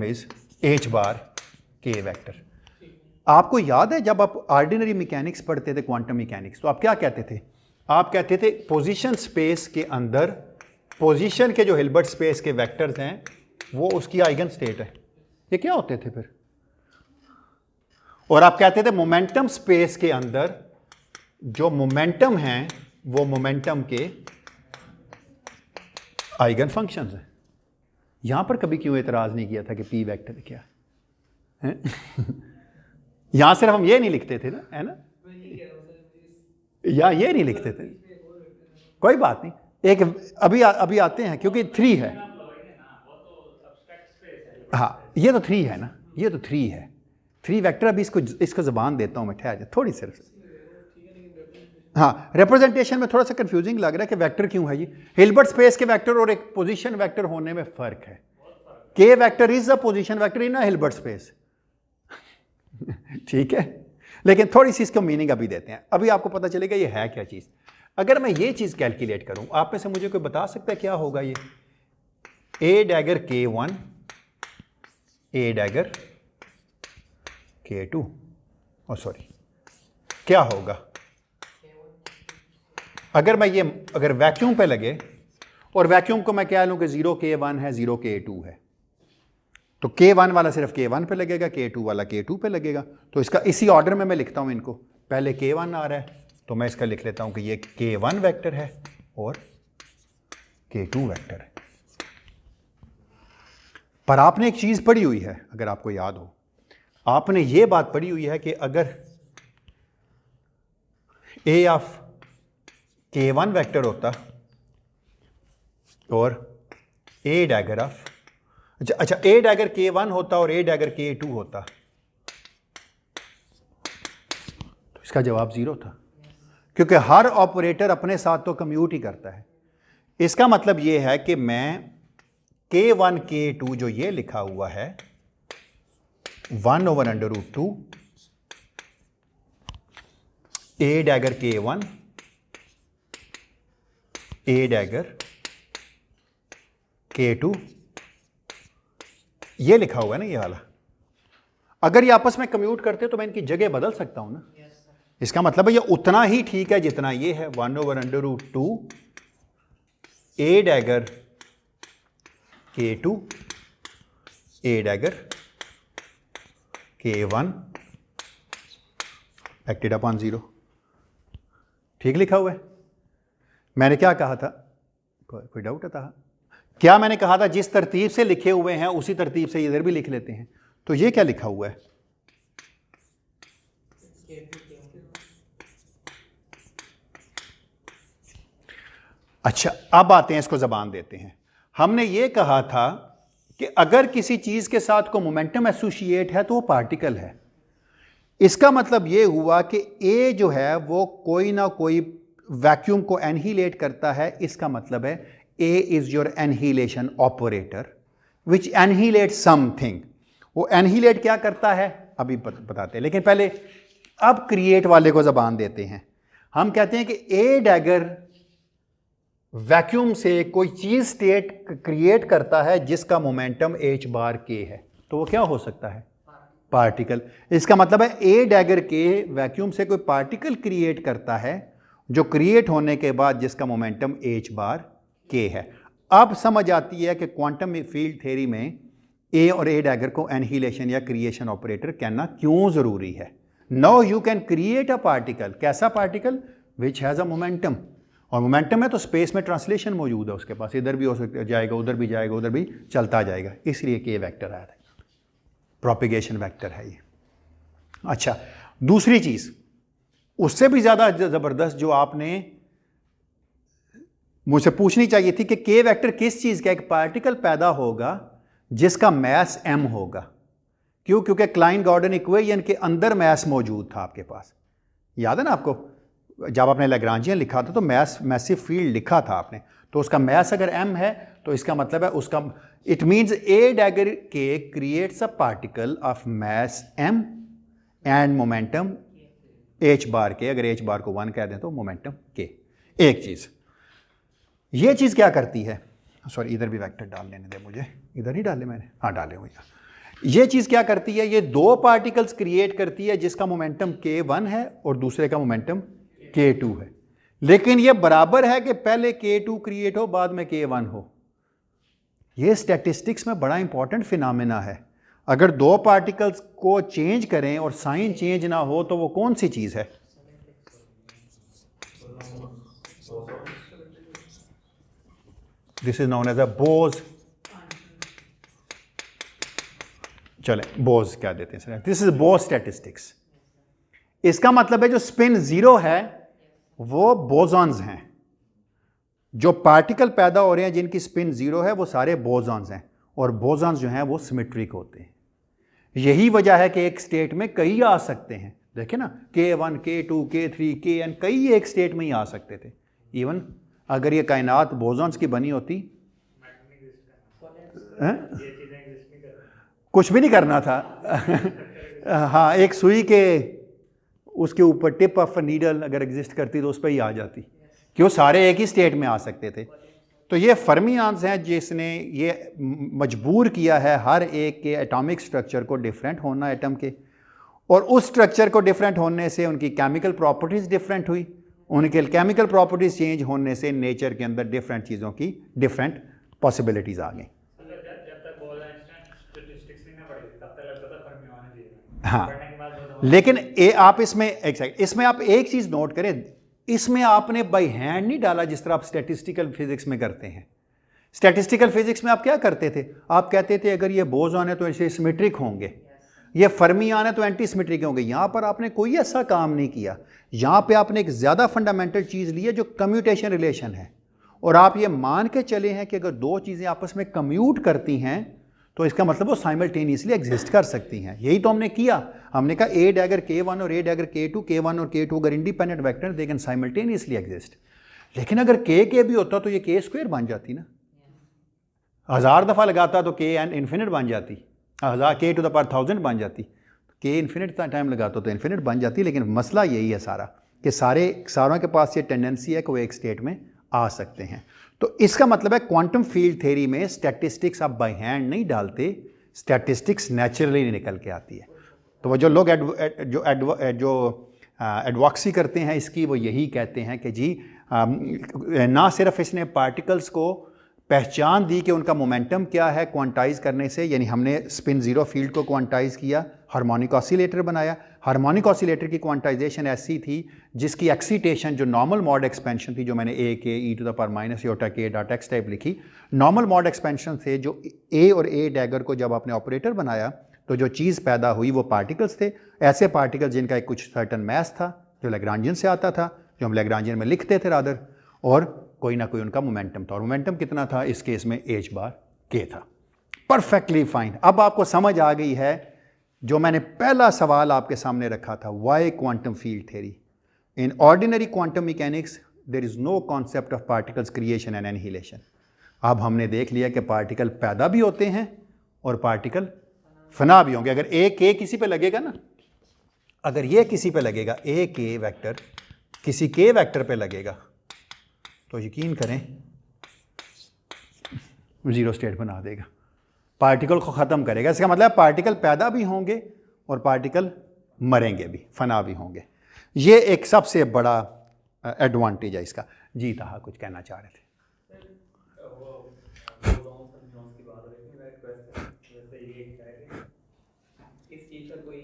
इज एच बार के वेक्टर। आपको याद है जब आप ऑर्डिनरी मैकेनिक्स पढ़ते थे, क्वांटम मैकेनिक्स, तो आप क्या कहते थे, आप कहते थे पोजीशन स्पेस के अंदर, पोजीशन के जो हिल्बर्ट स्पेस के वेक्टर्स हैं वो उसकी आइगन स्टेट है। ये क्या होते थे फिर? और आप कहते थे मोमेंटम स्पेस के अंदर जो मोमेंटम हैं वो मोमेंटम के आइगन फंक्शंस हैं। यहां पर कभी क्यों एतराज नहीं किया था कि पी वेक्टर क्या है? यहां सिर्फ हम ये नहीं लिखते थे ना, है ना, या ये नहीं लिखते थे, कोई बात नहीं। एक अभी आते हैं क्योंकि 3 है। हाँ, ये तो 3 है ना, ये तो 3 है, 3 वेक्टर। अभी इसको जबान देता हूं मैं, ठहर जा थोड़ी सिर्फ। हाँ, रिप्रेजेंटेशन में थोड़ा सा कंफ्यूजिंग लग रहा है कि वेक्टर क्यों है। ये हिल्बर्ट स्पेस के वेक्टर और एक पोजीशन वेक्टर होने में फर्क है। के vector is a position vector in a Hilbert space, ठीक है। लेकिन थोड़ी सी इसको मीनिंग अभी देते हैं, अभी आपको पता चलेगा ये है क्या चीज। अगर मैं ये चीज कैलकुलेट करूं, आप में से मुझे कोई बता सकता है क्या होगा ये? ए डैगर K1, ए डैगर K2, सॉरी, क्या होगा अगर वैक्यूम पे लगे, और वैक्यूम को मैं क्या लूं कि 0 K1 है, 0 K2 है, तो K1 वाला सिर्फ K1 पे लगेगा, K2 वाला K2 पे लगेगा। तो इसका इसी ऑर्डर में मैं लिखता हूं इनको, पहले K1 आ रहा है तो मैं इसका लिख लेता हूं कि ये K1 वेक्टर है और K2 वेक्टर है। पर आपने एक चीज पढ़ी हुई है, अगर आपको याद हो, आपने ये बात पढ़ी हुई है कि अगर A ऑफ K1 वेक्टर होता और A डैगर ऑफ, अच्छा A डैगर K1 होता और A डैगर K2 होता, तो इसका जवाब 0 था, क्योंकि हर ऑपरेटर अपने साथ तो कम्यूट ही करता है। इसका मतलब यह है कि मैं K1 K2 जो ये लिखा हुआ है 1/√2 A dagger K1, A dagger K2 ये लिखा हुआ है ना ये वाला, अगर ये आपस में कम्यूट करते तो मैं इनकी जगह बदल सकता हूं ना। इसका मतलब है ये उतना ही ठीक है जितना ये है, 1/√2 ए डैगर K2 ए डैगर K1 एक्टेड अपॉन 0। ठीक लिखा हुआ है। मैंने क्या कहा था, कोई डाउट था क्या? मैंने कहा था जिस तरतीब से लिखे हुए हैं उसी तरतीब से इधर भी लिख लेते हैं। तो ये क्या लिखा हुआ है? अच्छा, अब आते हैं, इसको जबान देते हैं। हमने ये कहा था कि अगर किसी चीज के साथ को मोमेंटम एसोसिएट है तो वो पार्टिकल है। इसका मतलब ये हुआ कि ए जो है वो कोई ना कोई वैक्यूम को एनहीलेट करता है। इसका मतलब है a is your annihilation operator which annihilate something. वो एनहीलेट क्या करता है अभी बताते हैं, लेकिन पहले अब क्रिएट वाले को जबान देते हैं। हम कहते हैं कि ए डैगर वैक्यूम से कोई चीज स्टेट क्रिएट करता है जिसका मोमेंटम h बार k है, तो वो क्या हो सकता है? पार्टिकल। इसका मतलब है ए डैगर के वैक्यूम से कोई पार्टिकल क्रिएट करता है जो क्रिएट होने के बाद जिसका मोमेंटम h बार k है। अब समझ आती है कि क्वांटम फील्ड थ्योरी में ए और ए डैगर को एनहीलेशन या क्रिएशन ऑपरेटर कहना क्यों जरूरी है। Now you can create a particle. कैसा particle? Which has a momentum. और मोमेंटम है तो स्पेस में ट्रांसलेशन मौजूद है उसके पास, इधर भी हो सकता जाएगा, उधर भी जाएगा, उधर भी चलता जाएगा, इसलिए कि ये वेक्टर आया था, प्रोपिगेशन वेक्टर है ये। अच्छा, दूसरी चीज उससे भी ज्यादा जबरदस्त जो आपने मुझसे पूछनी चाहिए थी कि के वेक्टर किस चीज का? एक पार्टिकल पैदा होगा जिसका मैस m होगा। क्यों? क्योंकि क्लाइन गॉर्डन इक्वेशन के अंदर मैस मौजूद था आपके पास। याद है ना आपको, जब आपने लैग्रांजियन लिखा था तो मैसिव फील्ड लिखा था आपने, तो उसका मैस अगर m है तो इसका मतलब है उसका, इट मीन्स ए डैगर के creates a particle of mass m and momentum h बार के। अगर h बार को 1 कह दें तो मोमेंटम k। एक चीज, ये चीज क्या करती है, सॉरी इधर भी वेक्टर डाल लेने दे मुझे, इधर नहीं डाले मैंने, हाँ डाले हुए। ये चीज क्या करती है? ये दो पार्टिकल्स क्रिएट करती है जिसका मोमेंटम k1 है और दूसरे का मोमेंटम k2 है, लेकिन ये बराबर है कि पहले k2 क्रिएट हो बाद में k1 हो। ये स्टैटिस्टिक्स में बड़ा इंपॉर्टेंट फिनोमेना है। अगर दो पार्टिकल्स को चेंज करें और साइन चेंज ना हो तो वो कौन सी चीज है? This is known as a Bose. चले बोज क्या देते हैं sir, this is Bose statistics. इसका मतलब है जो स्पिन जीरो है वो बोसॉन्स हैं। जो पार्टिकल पैदा हो रहे हैं जिनकी स्पिन जीरो है वो सारे बोसॉन्स हैं, और बोसॉन्स जो हैं वो सिमेट्रिक होते हैं। यही वजह है कि एक स्टेट में कई आ सकते हैं। देखें ना, K1, K2, K3, Kn कई एक स्टेट में ही आ सकते थे। इवन अगर ये कायनात बोसॉन्स की बनी होती, कुछ भी नहीं करना था। हाँ, एक सुई के उसके ऊपर टिप ऑफ नीडल अगर एग्जिस्ट करती तो उस पर ही आ जाती, क्यों? सारे एक ही स्टेट में आ सकते थे। तो ये फर्मियान्स हैं जिसने ये मजबूर किया है हर एक के एटॉमिक स्ट्रक्चर को डिफरेंट होना एटम के, और उस स्ट्रक्चर को डिफरेंट होने से उनकी केमिकल प्रॉपर्टीज़ डिफरेंट हुई। उनके केमिकल प्रॉपर्टीज़ चेंज होने से नेचर के अंदर डिफरेंट चीज़ों की डिफरेंट पॉसिबिलिटीज़ आ गई। हाँ, लेकिन आप इसमें आप एक चीज़ नोट करें, इसमें आपने बाय हैंड नहीं डाला जिस तरह आप स्टैटिस्टिकल फिजिक्स में करते हैं। स्टैटिस्टिकल फिजिक्स में आप क्या करते थे? आप कहते थे अगर ये बोसॉन है तो ऐसे सिमेट्रिक होंगे, ये फर्मियान है तो एंटी सिमेट्रिक होंगे। यहाँ पर आपने कोई ऐसा काम नहीं किया। यहाँ पे आपने एक ज़्यादा फंडामेंटल चीज़ ली है जो कम्यूटेशन रिलेशन है, और आप ये मान के चले हैं कि अगर दो चीज़ें आपस में कम्यूट करती हैं तो इसका मतलब वो साइमल्टेनियसली एग्जिस्ट कर सकती हैं। यही तो हमने किया। हमने कहा ए डैगर K1 और ए डैगर K2, K1 और K2 अगर independent vector they can simultaneously exist. लेकिन अगर K भी होता तो ये K² बन जाती ना, 1000 दफ़ा लगाता तो K इन्फिनिट बन जाती, K⁻1000 बन जाती, K इन्फिनिट टाइम लगाता तो इन्फिनिट बन जाती। लेकिन मसला यही है सारा कि सारों के पास ये टेंडेंसी है कि वो एक स्टेट में आ सकते हैं। तो इसका मतलब है क्वांटम फील्ड थ्योरी में स्टैटिस्टिक्स आप बाय हैंड नहीं डालते, स्टैटिस्टिक्स नेचुरली निकल के आती है। तो वो जो लोग जो एडवॉक्सी करते हैं इसकी, वो यही कहते हैं कि जी ना सिर्फ इसने पार्टिकल्स को पहचान दी कि उनका मोमेंटम क्या है क्वांटाइज करने से, यानी हमने स्पिन ज़ीरो फील्ड को क्वांटाइज किया, हार्मोनिक ऑसिलेटर बनाया। हार्मोनिक ऑसिलेटर की क्वांटाइजेशन ऐसी थी जिसकी एक्सीटेशन जो नॉर्मल मॉड एक्सपेंशन थी, जो मैंने a k e to the power minus iota k dot x type लिखी, नॉर्मल मॉड एक्सपेंशन से जो ए और ए डैगर को जब आपने ऑपरेटर बनाया तो जो चीज़ पैदा हुई वो पार्टिकल्स थे, ऐसे पार्टिकल्स जिनका एक कुछ सर्टन मैथ था जो लैग्रांजियन से आता था, जो हम लैग्रांजियन में लिखते थे रादर, और कोई ना कोई उनका मोमेंटम था। और मोमेंटम कितना था? इस केस में एच बार के था। Perfectly fine. अब आपको समझ आ गई है जो मैंने पहला सवाल आपके सामने रखा था, why quantum field theory. In ordinary quantum mechanics there is no concept of particles creation and annihilation. अब हमने देख लिया कि पार्टिकल पैदा भी होते हैं और पार्टिकल फना भी होंगे। अगर ए के किसी पे लगेगा ना, अगर ये किसी पे लगेगा, ए के वेक्टर किसी के वेक्टर पे लगेगा, तो यकीन करें ज़ीरो स्टेट बना देगा, पार्टिकल को ख़त्म करेगा। इसका मतलब पार्टिकल पैदा भी होंगे और पार्टिकल मरेंगे भी, फना भी होंगे। ये एक सबसे बड़ा एडवांटेज है इसका। जी ताहा कुछ कहना चाह रहे थे। इस चीज़ का कोई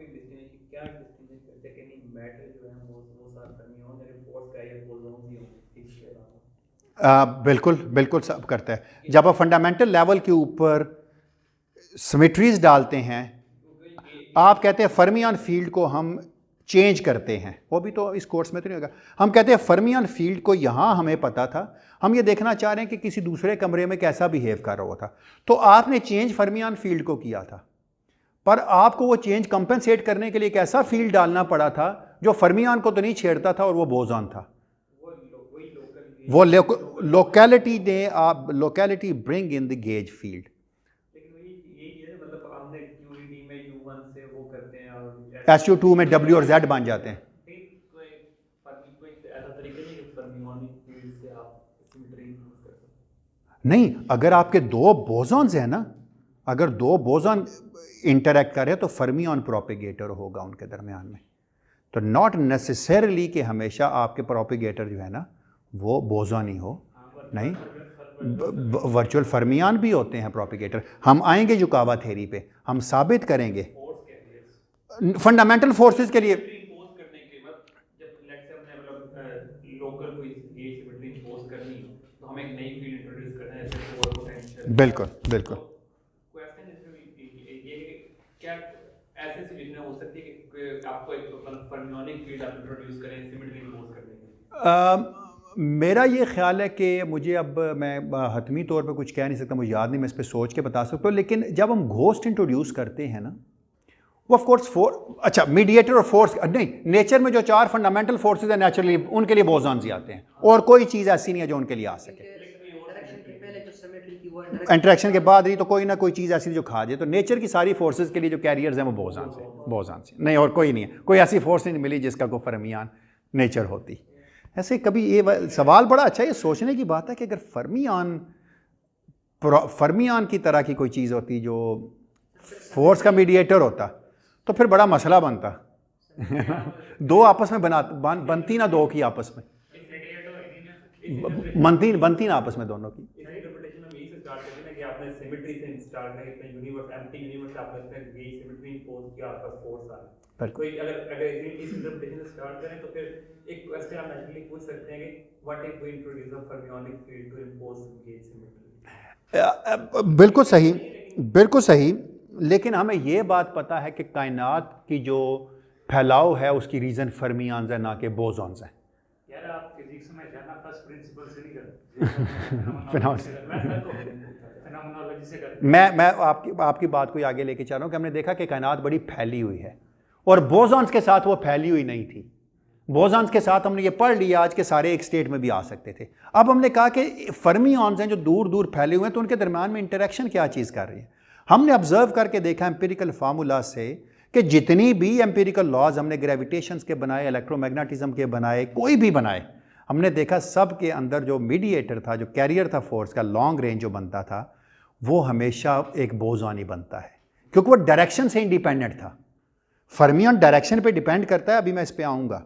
डिस्टिंक्शन, क्या डिस्टिंक्शन करते हैं कि नहीं मैटर जो है वो साथ करनी हो, मेरे फोर्स का ये बोलूँ भी हो इसके अलावा? बिल्कुल बिल्कुल सब करता है। जब आप फंडामेंटल लेवल के ऊपर सिमेट्रीज डालते हैं, आप कहते हैं फर्मियन फील्ड को हम चेंज करते हैं, वो भी तो इस कोर्स में तो नहीं होगा। हम कहते हैं फर्मियन फील्ड को यहाँ हमें पता था, हम ये देखना चाह रहे हैं कि किसी दूसरे कमरे में कैसा बिहेव कर रहा था, तो आपने चेंज फर्मियन फील्ड को किया था, पर आपको वो चेंज कंपेंसेट करने के लिए एक ऐसा फील्ड डालना पड़ा था जो फर्मियन को तो नहीं छेड़ता था और वो बोसॉन था। वो लोकेलिटी ने आप locality bring in the gauge field. लेकिन यही है, मतलब हमने QED में U1 से वो करते हैं और SU2 में W और Z बन जाते हैं। ऐसा तरीका नहीं कि फर्मियोनिक फील्ड से आप सिमेट्री यूज कर सकते? नहीं, अगर आपके दो बोसॉन्स हैं ना, अगर दो बोसॉन इंटरैक्ट कर रहे हैं तो फर्मियन प्रोपेगेटर होगा उनके दरमियान में। तो नॉट नेसेसरली कि हमेशा आपके प्रोपेगेटर जो है ना वो बोसॉन ही हो, नहीं, वर्चुअल फर्मियन भी होते हैं प्रोपेगेटर। हम आएंगे युकावा थ्योरी पे, हम साबित करेंगे फंडामेंटल फोर्सेस के लिए। बिल्कुल बिल्कुल। क्या ऐसी सिचुएशन हो सकती है कि आपको एक फर्मियोनिक फील्ड आप इंट्रोड्यूस करें सिमेट्री इंपोज करने के? मेरा ये ख्याल है कि मुझे, अब मैं हतमी तौर पे कुछ कह नहीं सकता, मुझे याद नहीं, मैं इस पर सोच के बता सकता हूँ। लेकिन जब हम घोस्ट इंट्रोड्यूस करते हैं ना, वो ऑफ कोर्स अच्छा मीडिएटर और फोर्स नहीं, नेचर में जो चार फंडामेंटल फोर्सेज हैं नेचुरली उनके लिए बोसॉन्स ही आते हैं, और कोई चीज़ ऐसी नहीं है जो उनके लिए आ सके। इंटरेक्शन के बाद ही तो कोई ना कोई चीज़ ऐसी जो खा जाए, तो नेचर की सारी फोर्सेज के लिए जो कैरियर्स हैं वो बोसॉन से नहीं, और कोई नहीं है, कोई ऐसी फोर्स नहीं मिली जिसका कोई फर्मियन नेचर होती। ऐसे कभी ये सवाल बड़ा अच्छा है, ये सोचने की बात है कि अगर फर्मियन की तरह की कोई चीज़ होती जो फोर्स का मीडिएटर होता तो फिर बड़ा मसला बनता। दो आपस में बनती ना, दो की आपस में बनती ना आपस में दोनों की। आपने सिमेट्री से स्टार्ट किया, इतना यूनिवर्स एम्प्टी यूनिवर्स आपने इसमें गेज सिमेट्री इंपोज किया, आपका फोर्स आ गया। कोई अगर इस इंटरप्रिटेशन से स्टार्ट करें तो फिर एक क्वेश्चन आप नेचुरली पूछ सकते हैं कि what if we introduce a fermionic field to impose gauge symmetry? बिल्कुल सही, बिल्कुल सही। लेकिन हमें ये बात पता है कि कायनात की जो फैलाव है उसकी रीज़न फर्मियंस है, ना कि बोसॉन्स हैं। यार आप फिजिक्स में जाना फर्स्ट प्रिंसिपल से नहीं करते, मैं आपकी बात को आगे लेके चल रहा हूँ कि हमने देखा कि कायनात बड़ी फैली हुई है और बोसॉन्स के साथ वो फैली हुई नहीं थी। बोसॉन्स के साथ हमने ये पढ़ लिया आज के सारे एक स्टेट में भी आ सकते थे। अब हमने कहा कि फर्मियंस हैं जो दूर दूर फैले हुए हैं, तो उनके दरमियान में इंटरेक्शन क्या चीज़ कर रही है। हमने ऑब्जर्व करके देखा एम्पिरिकल फार्मूला से कि जितनी भी एम्पिरिकल लॉज हमने ग्रेविटेशंस के बनाए, इलेक्ट्रोमैग्नेटिज्म के बनाए, कोई भी बनाए, हमने देखा सब के अंदर जो मीडिएटर था, जो कैरियर था फोर्स का, लॉन्ग रेंज जो बनता था, वो हमेशा एक बोसॉन ही बनता है, क्योंकि वो डायरेक्शन से इंडिपेंडेंट था। फर्मियन डायरेक्शन पे डिपेंड करता है, अभी मैं इस पे आऊँगा।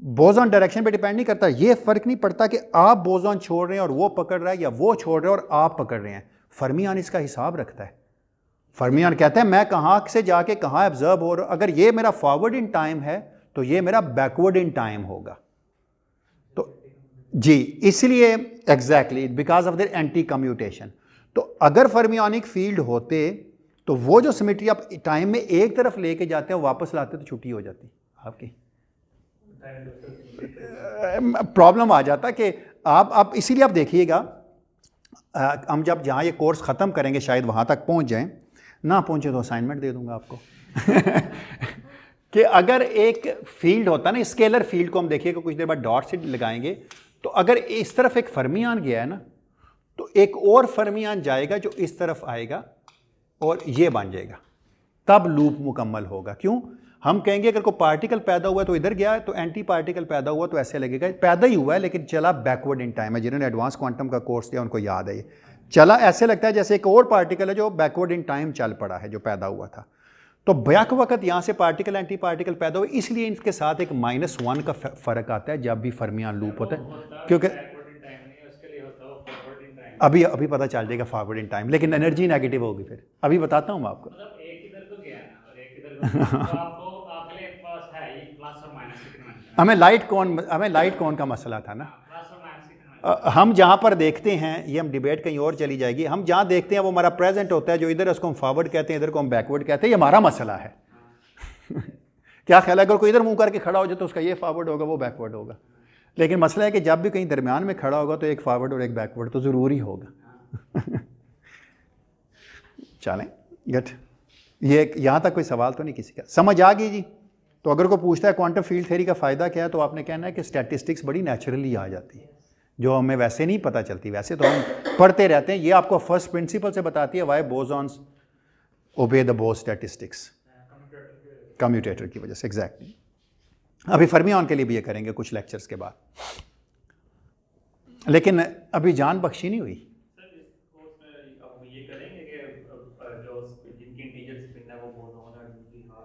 बोसॉन डायरेक्शन पे डिपेंड नहीं करता। ये फ़र्क नहीं पड़ता कि आप बोसॉन छोड़ रहे हैं और वो पकड़ रहा है, या वो छोड़ रहे हैं और आप पकड़ रहे हैं। फर्मियन इसका हिसाब रखता है। फर्मियन कहता है मैं कहाँ से जाके कहाँ ऑब्जर्व हो रहा हूँ। अगर ये मेरा फॉरवर्ड इन टाइम है तो ये मेरा बैकवर्ड इन टाइम होगा। तो जी, इसलिए exactly because of the anti commutation. तो अगर फर्मियोनिक फील्ड होते तो वो जो सिमेट्री आप टाइम में एक तरफ लेके जाते हैं वापस लाते तो छुट्टी हो जाती आपकी। प्रॉब्लम आ जाता कि आप इसीलिए आप देखिएगा, हम जब जहाँ ये कोर्स ख़त्म करेंगे शायद वहाँ तक पहुँच जाएं, ना पहुँचे तो असाइनमेंट दे दूँगा आपको कि अगर एक फील्ड होता ना, स्केलर फील्ड को हम देखिएगा कुछ देर बाद डॉट से लगाएंगे, तो अगर इस तरफ एक फर्मियान गया है ना, तो एक और फर्मियान जाएगा जो इस तरफ आएगा और ये बन जाएगा, तब लूप मुकम्मल होगा। क्यों? हम कहेंगे अगर कोई पार्टिकल पैदा हुआ तो इधर गया, तो एंटी पार्टिकल पैदा हुआ तो ऐसे लगेगा पैदा ही हुआ है लेकिन चला बैकवर्ड इन टाइम है। जिन्होंने एडवांस क्वांटम का कोर्स किया उनको याद है, ये चला ऐसे लगता है जैसे एक और पार्टिकल है जो बैकवर्ड इन टाइम चल पड़ा है, जो पैदा हुआ था। तो बैक वक्त यहाँ से पार्टिकल एंटी पार्टिकल पैदा हुए, इसलिए इनके साथ एक -1 का फ़र्क आता है जब भी फर्मियान लूप होता है। क्योंकि अभी पता चल जाएगा फॉरवर्ड इन टाइम, लेकिन एनर्जी नेगेटिव होगी। फिर अभी बताता हूँ मैं आपको। हमें लाइट कौन का मसला था ना, हम जहाँ पर देखते हैं, ये हम डिबेट कहीं और चली जाएगी, हम जहाँ देखते हैं वो हमारा प्रेजेंट होता है, जो इधर उसको हम फॉरवर्ड कहते हैं, इधर को हम बैकवर्ड कहते हैं, ये हमारा मसला है क्या ख्याल है? अगर कोई इधर मुंह करके खड़ा हो जाए तो उसका ये फॉरवर्ड होगा, वो बैकवर्ड होगा। लेकिन मसला है कि जब भी कहीं दरमियान में खड़ा होगा तो एक फॉरवर्ड और एक बैकवर्ड तो ज़रूरी होगा चलें गट, ये यहाँ तक कोई सवाल तो नहीं किसी का? समझ आ गई जी? तो अगर कोई पूछता है क्वांटम फील्ड थ्योरी का फ़ायदा क्या है, तो आपने कहना है कि स्टैटिस्टिक्स बड़ी नेचुरली आ जाती है, जो हमें वैसे नहीं पता चलती। वैसे तो हम पढ़ते रहते हैं। ये आपको फर्स्ट प्रिंसिपल से बताती है why bosons obey the Bose statistics, commutator की वजह से। एग्जैक्टली। अभी फर्मियन के लिए भी ये करेंगे कुछ लेक्चर्स के बाद, लेकिन अभी जान बख्शी नहीं हुई।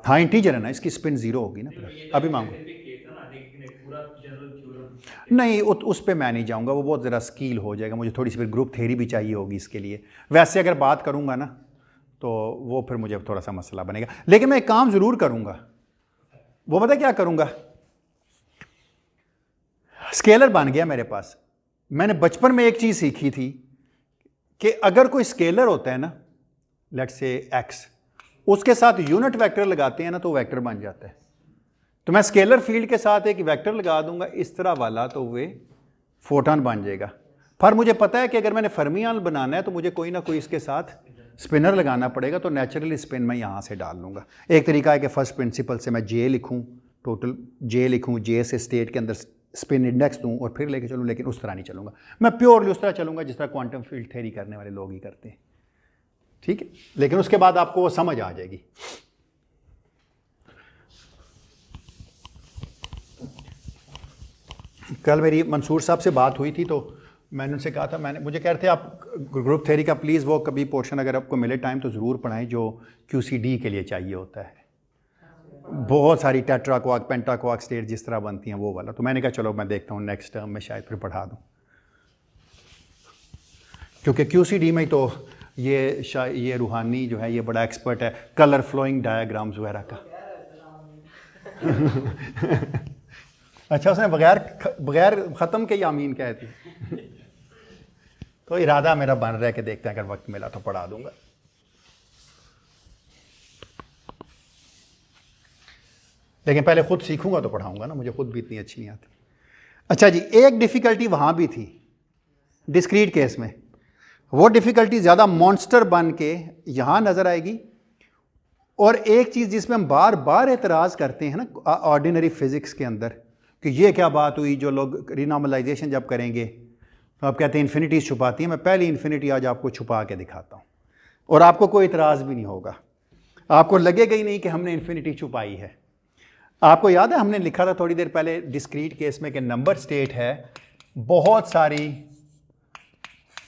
हाँ इंटीजर है ना, इसकी स्पिन 0 होगी ना। अभी मांगो नहीं, उस पे मैं नहीं जाऊंगा, वो बहुत ज़रा स्कील हो जाएगा। मुझे थोड़ी सी फिर ग्रुप थ्योरी भी चाहिए होगी इसके लिए। वैसे अगर बात करूंगा ना तो वो फिर मुझे थोड़ा सा मसला बनेगा। लेकिन मैं एक काम ज़रूर करूंगा, वो पता क्या करूंगा? स्केलर बन गया मेरे पास। मैंने बचपन में एक चीज़ सीखी थी कि अगर कोई स्केलर होता है ना, लेट्स से एक्स, उसके साथ यूनिट वेक्टर लगाते हैं ना तो वेक्टर बन जाता है। तो मैं स्केलर फील्ड के साथ एक वेक्टर लगा दूंगा इस तरह वाला, तो वे फोटॉन बन जाएगा। पर मुझे पता है कि अगर मैंने फर्मियान बनाना है तो मुझे कोई ना कोई इसके साथ स्पिनर लगाना पड़ेगा, तो नेचुरली स्पिन मैं यहाँ से डाल लूँगा। एक तरीका है कि फर्स्ट प्रिंसिपल से मैं जे लिखूँ, टोटल जे लिखूँ, जे से स्टेट के अंदर स्पिन इंडेक्स दूँ और फिर लेके चलूँ। लेकिन उस तरह नहीं चलूँगा, मैं प्योरली उस तरह चलूँगा जिस तरह क्वांटम फील्ड थ्योरी करने वाले लोग ही करते हैं, ठीक है? लेकिन उसके बाद आपको वो समझ आ जाएगी। कल मेरी मंसूर साहब से बात हुई थी तो मैंने उनसे कहा था, मुझे कह रहे थे आप ग्रुप थ्योरी का प्लीज़ वो कभी पोर्शन अगर आपको मिले टाइम तो ज़रूर पढ़ाएं जो QCD के लिए चाहिए होता है। बहुत सारी टेट्राक्वार्क पेंटाक्वार्क स्टेट जिस तरह बनती हैं वो वाला। तो मैंने कहा चलो मैं देखता हूँ नेक्स्ट टर्म में शायद फिर पढ़ा दूँ, क्योंकि QCD में ही तो ये रूहानी जो है ये बड़ा एक्सपर्ट है कलर फ्लोइंग डायग्राम्स वगैरह का अच्छा, उसने बगैर ख़त्म के ही आमीन कहे थी तो इरादा मेरा बन रहा है कि देखते हैं अगर वक्त मिला तो पढ़ा दूंगा। लेकिन पहले खुद सीखूंगा तो पढ़ाऊंगा ना, मुझे खुद भी इतनी अच्छी नहीं आती। अच्छा जी, एक डिफ़िकल्टी वहाँ भी थी डिस्क्रीट केस में। वो डिफ़िकल्टी ज़्यादा मॉन्स्टर बन के यहाँ नज़र आएगी। और एक चीज़ जिसमें हम बार बार एतराज़ करते हैं ना ऑर्डिनरी फिज़िक्स के अंदर कि ये क्या बात हुई, जो लोग रिनॉर्मलाइजेशन जब करेंगे तो आप कहते हैं इन्फिनिटीज़ छुपाती हैं। मैं पहली इन्फिनिटी आज आपको छुपा के दिखाता हूँ और आपको कोई इतराज़ भी नहीं होगा, आपको लगेगा ही नहीं कि हमने इन्फिनिटी छुपाई है। आपको याद है हमने लिखा था थोड़ी देर पहले डिस्क्रीट केस में कि नंबर स्टेट है बहुत सारी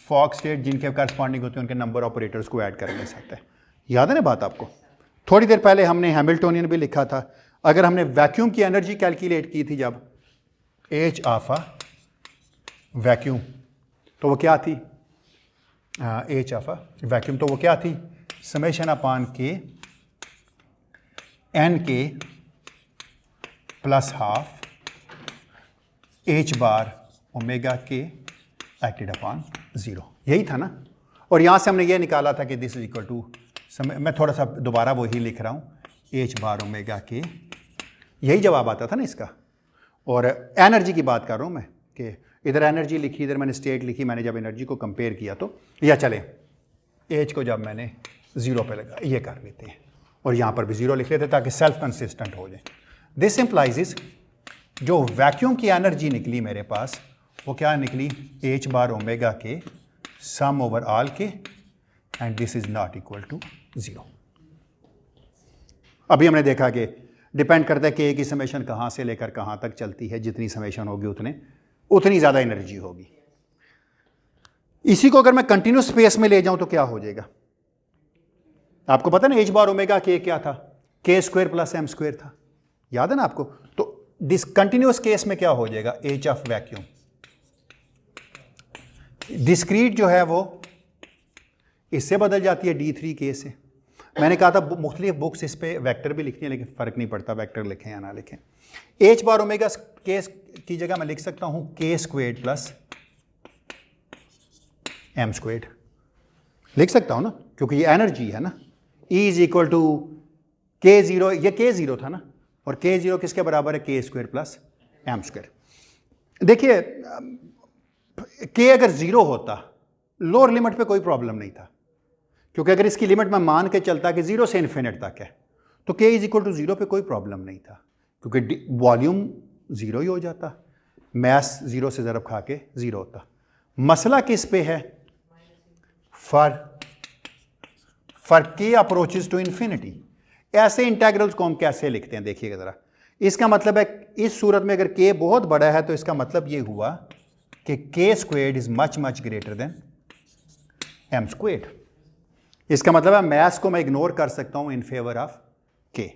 फॉग स्टेट जिनके करस्पॉन्डिंग होते हैं उनके नंबर ऑपरेटर्स को ऐड करने से आता है। याद है ना बात आपको? थोड़ी देर पहले हमने हैमिल्टोनियन भी लिखा था। अगर हमने वैक्यूम की एनर्जी कैलकुलेट की थी जब एच ऑफ अ वैक्यूम, तो वो क्या थी? एच ऑफ अ वैक्यूम तो वो क्या थी? समेशन अपान के एन के plus half H bar omega के एक्टेड अपॉन 0, यही था ना। और यहाँ से हमने ये निकाला था कि दिस इज इक्वल टू, मैं थोड़ा सा दोबारा वही लिख रहा हूँ, एच बार ओमेगा के, यही जवाब आता था ना इसका। और एनर्जी की बात कर रहा हूँ मैं कि इधर एनर्जी लिखी, इधर मैंने स्टेट लिखी। मैंने जब एनर्जी को कंपेयर किया तो, या चले एच को जब मैंने 0 पे लगा, ये कर लेते हैं, और यहाँ पर भी 0 लिख लेते ताकि सेल्फ कंसिस्टेंट हो जाए। दिस इम्प्लाइज इज जो वैक्यूम की एनर्जी निकली मेरे पास वो क्या निकली? H bar omega k sum over all k, and this is not equal to 0। अभी हमने देखा कि डिपेंड करता है कि ए की समेशन कहाँ से लेकर कहाँ तक चलती है। जितनी समेशन होगी उतनी ज़्यादा एनर्जी होगी। इसी को अगर मैं कंटिन्यूस स्पेस में ले जाऊं तो क्या हो जाएगा? आपको पता है ना एच बार ओमेगा के क्या था? के स्क्वायर प्लस एम स्क्वायर था। याद है ना आपको? तो डिसकंटिन्यूस केस में क्या हो जाएगा? एच ऑफ वैक्यूम डिस्क्रीट जो है वो इससे बदल जाती है D3 के से। मैंने कहा था मुख्तलिफ बुक्स इस पे वेक्टर भी लिखती हैं, लेकिन फ़र्क नहीं पड़ता वेक्टर लिखें या ना लिखें। एच बार ओमेगा के की जगह मैं लिख सकता हूँ के स्क्वेड प्लस एम स्क्वेड, लिख सकता हूँ ना, क्योंकि ये एनर्जी है ना। E इज इक्वल टू के ज़ीरो, ये के ज़ीरो था ना, और के ज़ीरो किसके बराबर है? के स्क्वेयर प्लस एम स्क्वेयर। देखिए के अगर 0 होता लोअर लिमिट पे कोई प्रॉब्लम नहीं था, क्योंकि अगर इसकी लिमिट मैं मान के चलता कि 0 से इन्फिनिट तक है तो के इज इक्वल टू 0 पे कोई प्रॉब्लम नहीं था, क्योंकि वॉल्यूम 0 ही हो जाता, मैस 0 से ज़रब खा के 0 होता। मसला किस पे है? फॉर के अप्रोचेस टू इन्फिनिटी। ऐसे इंटेग्रल्स को हम कैसे लिखते हैं देखिएगा ज़रा। इसका मतलब है इस सूरत में अगर के बहुत बड़ा है तो इसका मतलब ये हुआ कि k squared is much much greater than m squared. इसका मतलब है मैथ्स को मैं इग्नोर कर सकता हूं इन फेवर ऑफ के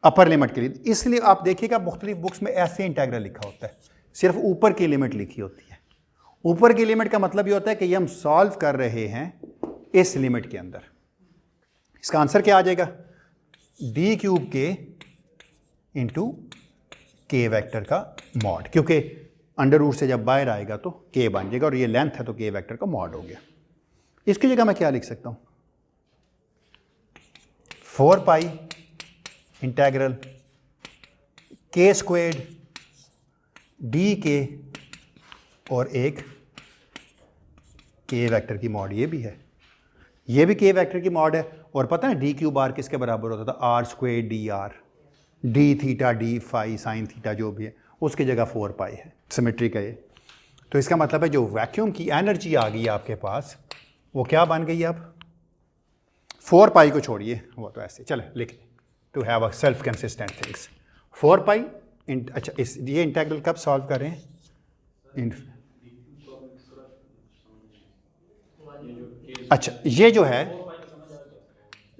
अपर लिमिट के लिए। इसलिए आप देखिएगा मुख्तलिफ बुक्स में ऐसे इंटेग्रल लिखा होता है, सिर्फ ऊपर की लिमिट लिखी होती है। ऊपर की लिमिट का मतलब ये होता है कि ये हम सॉल्व कर रहे हैं इस लिमिट के अंदर। इसका आंसर क्या आ जाएगा? डी क्यूब के इंटू के वैक्टर का मॉड, क्योंकि अंडर रूट से जब बाहर आएगा तो के बन जाएगा, और ये लेंथ है तो के वैक्टर का मॉड हो गया। इसकी जगह मैं क्या लिख सकता हूं? 4 पाई इंटेग्रल के स्क्वेर्ड डी के और एक के वेक्टर की मॉड, ये भी है, ये भी के वेक्टर की मॉड है। और पता है डी क्यूब आर किसके बराबर होता था? R square d r, d theta d phi sine theta जो भी है उसकी जगह 4 पाई है, सिमेट्री का ये। तो इसका मतलब है जो वैक्यूम की एनर्जी आ गई आपके पास वो क्या बन गई? अब 4 पाई को छोड़िए, वो तो ऐसे चले लिख to have a self consistent things. 4 pi अच्छा ये इंटेग्रल कब सॉल्व कर रहे हैं? अच्छा ये जो है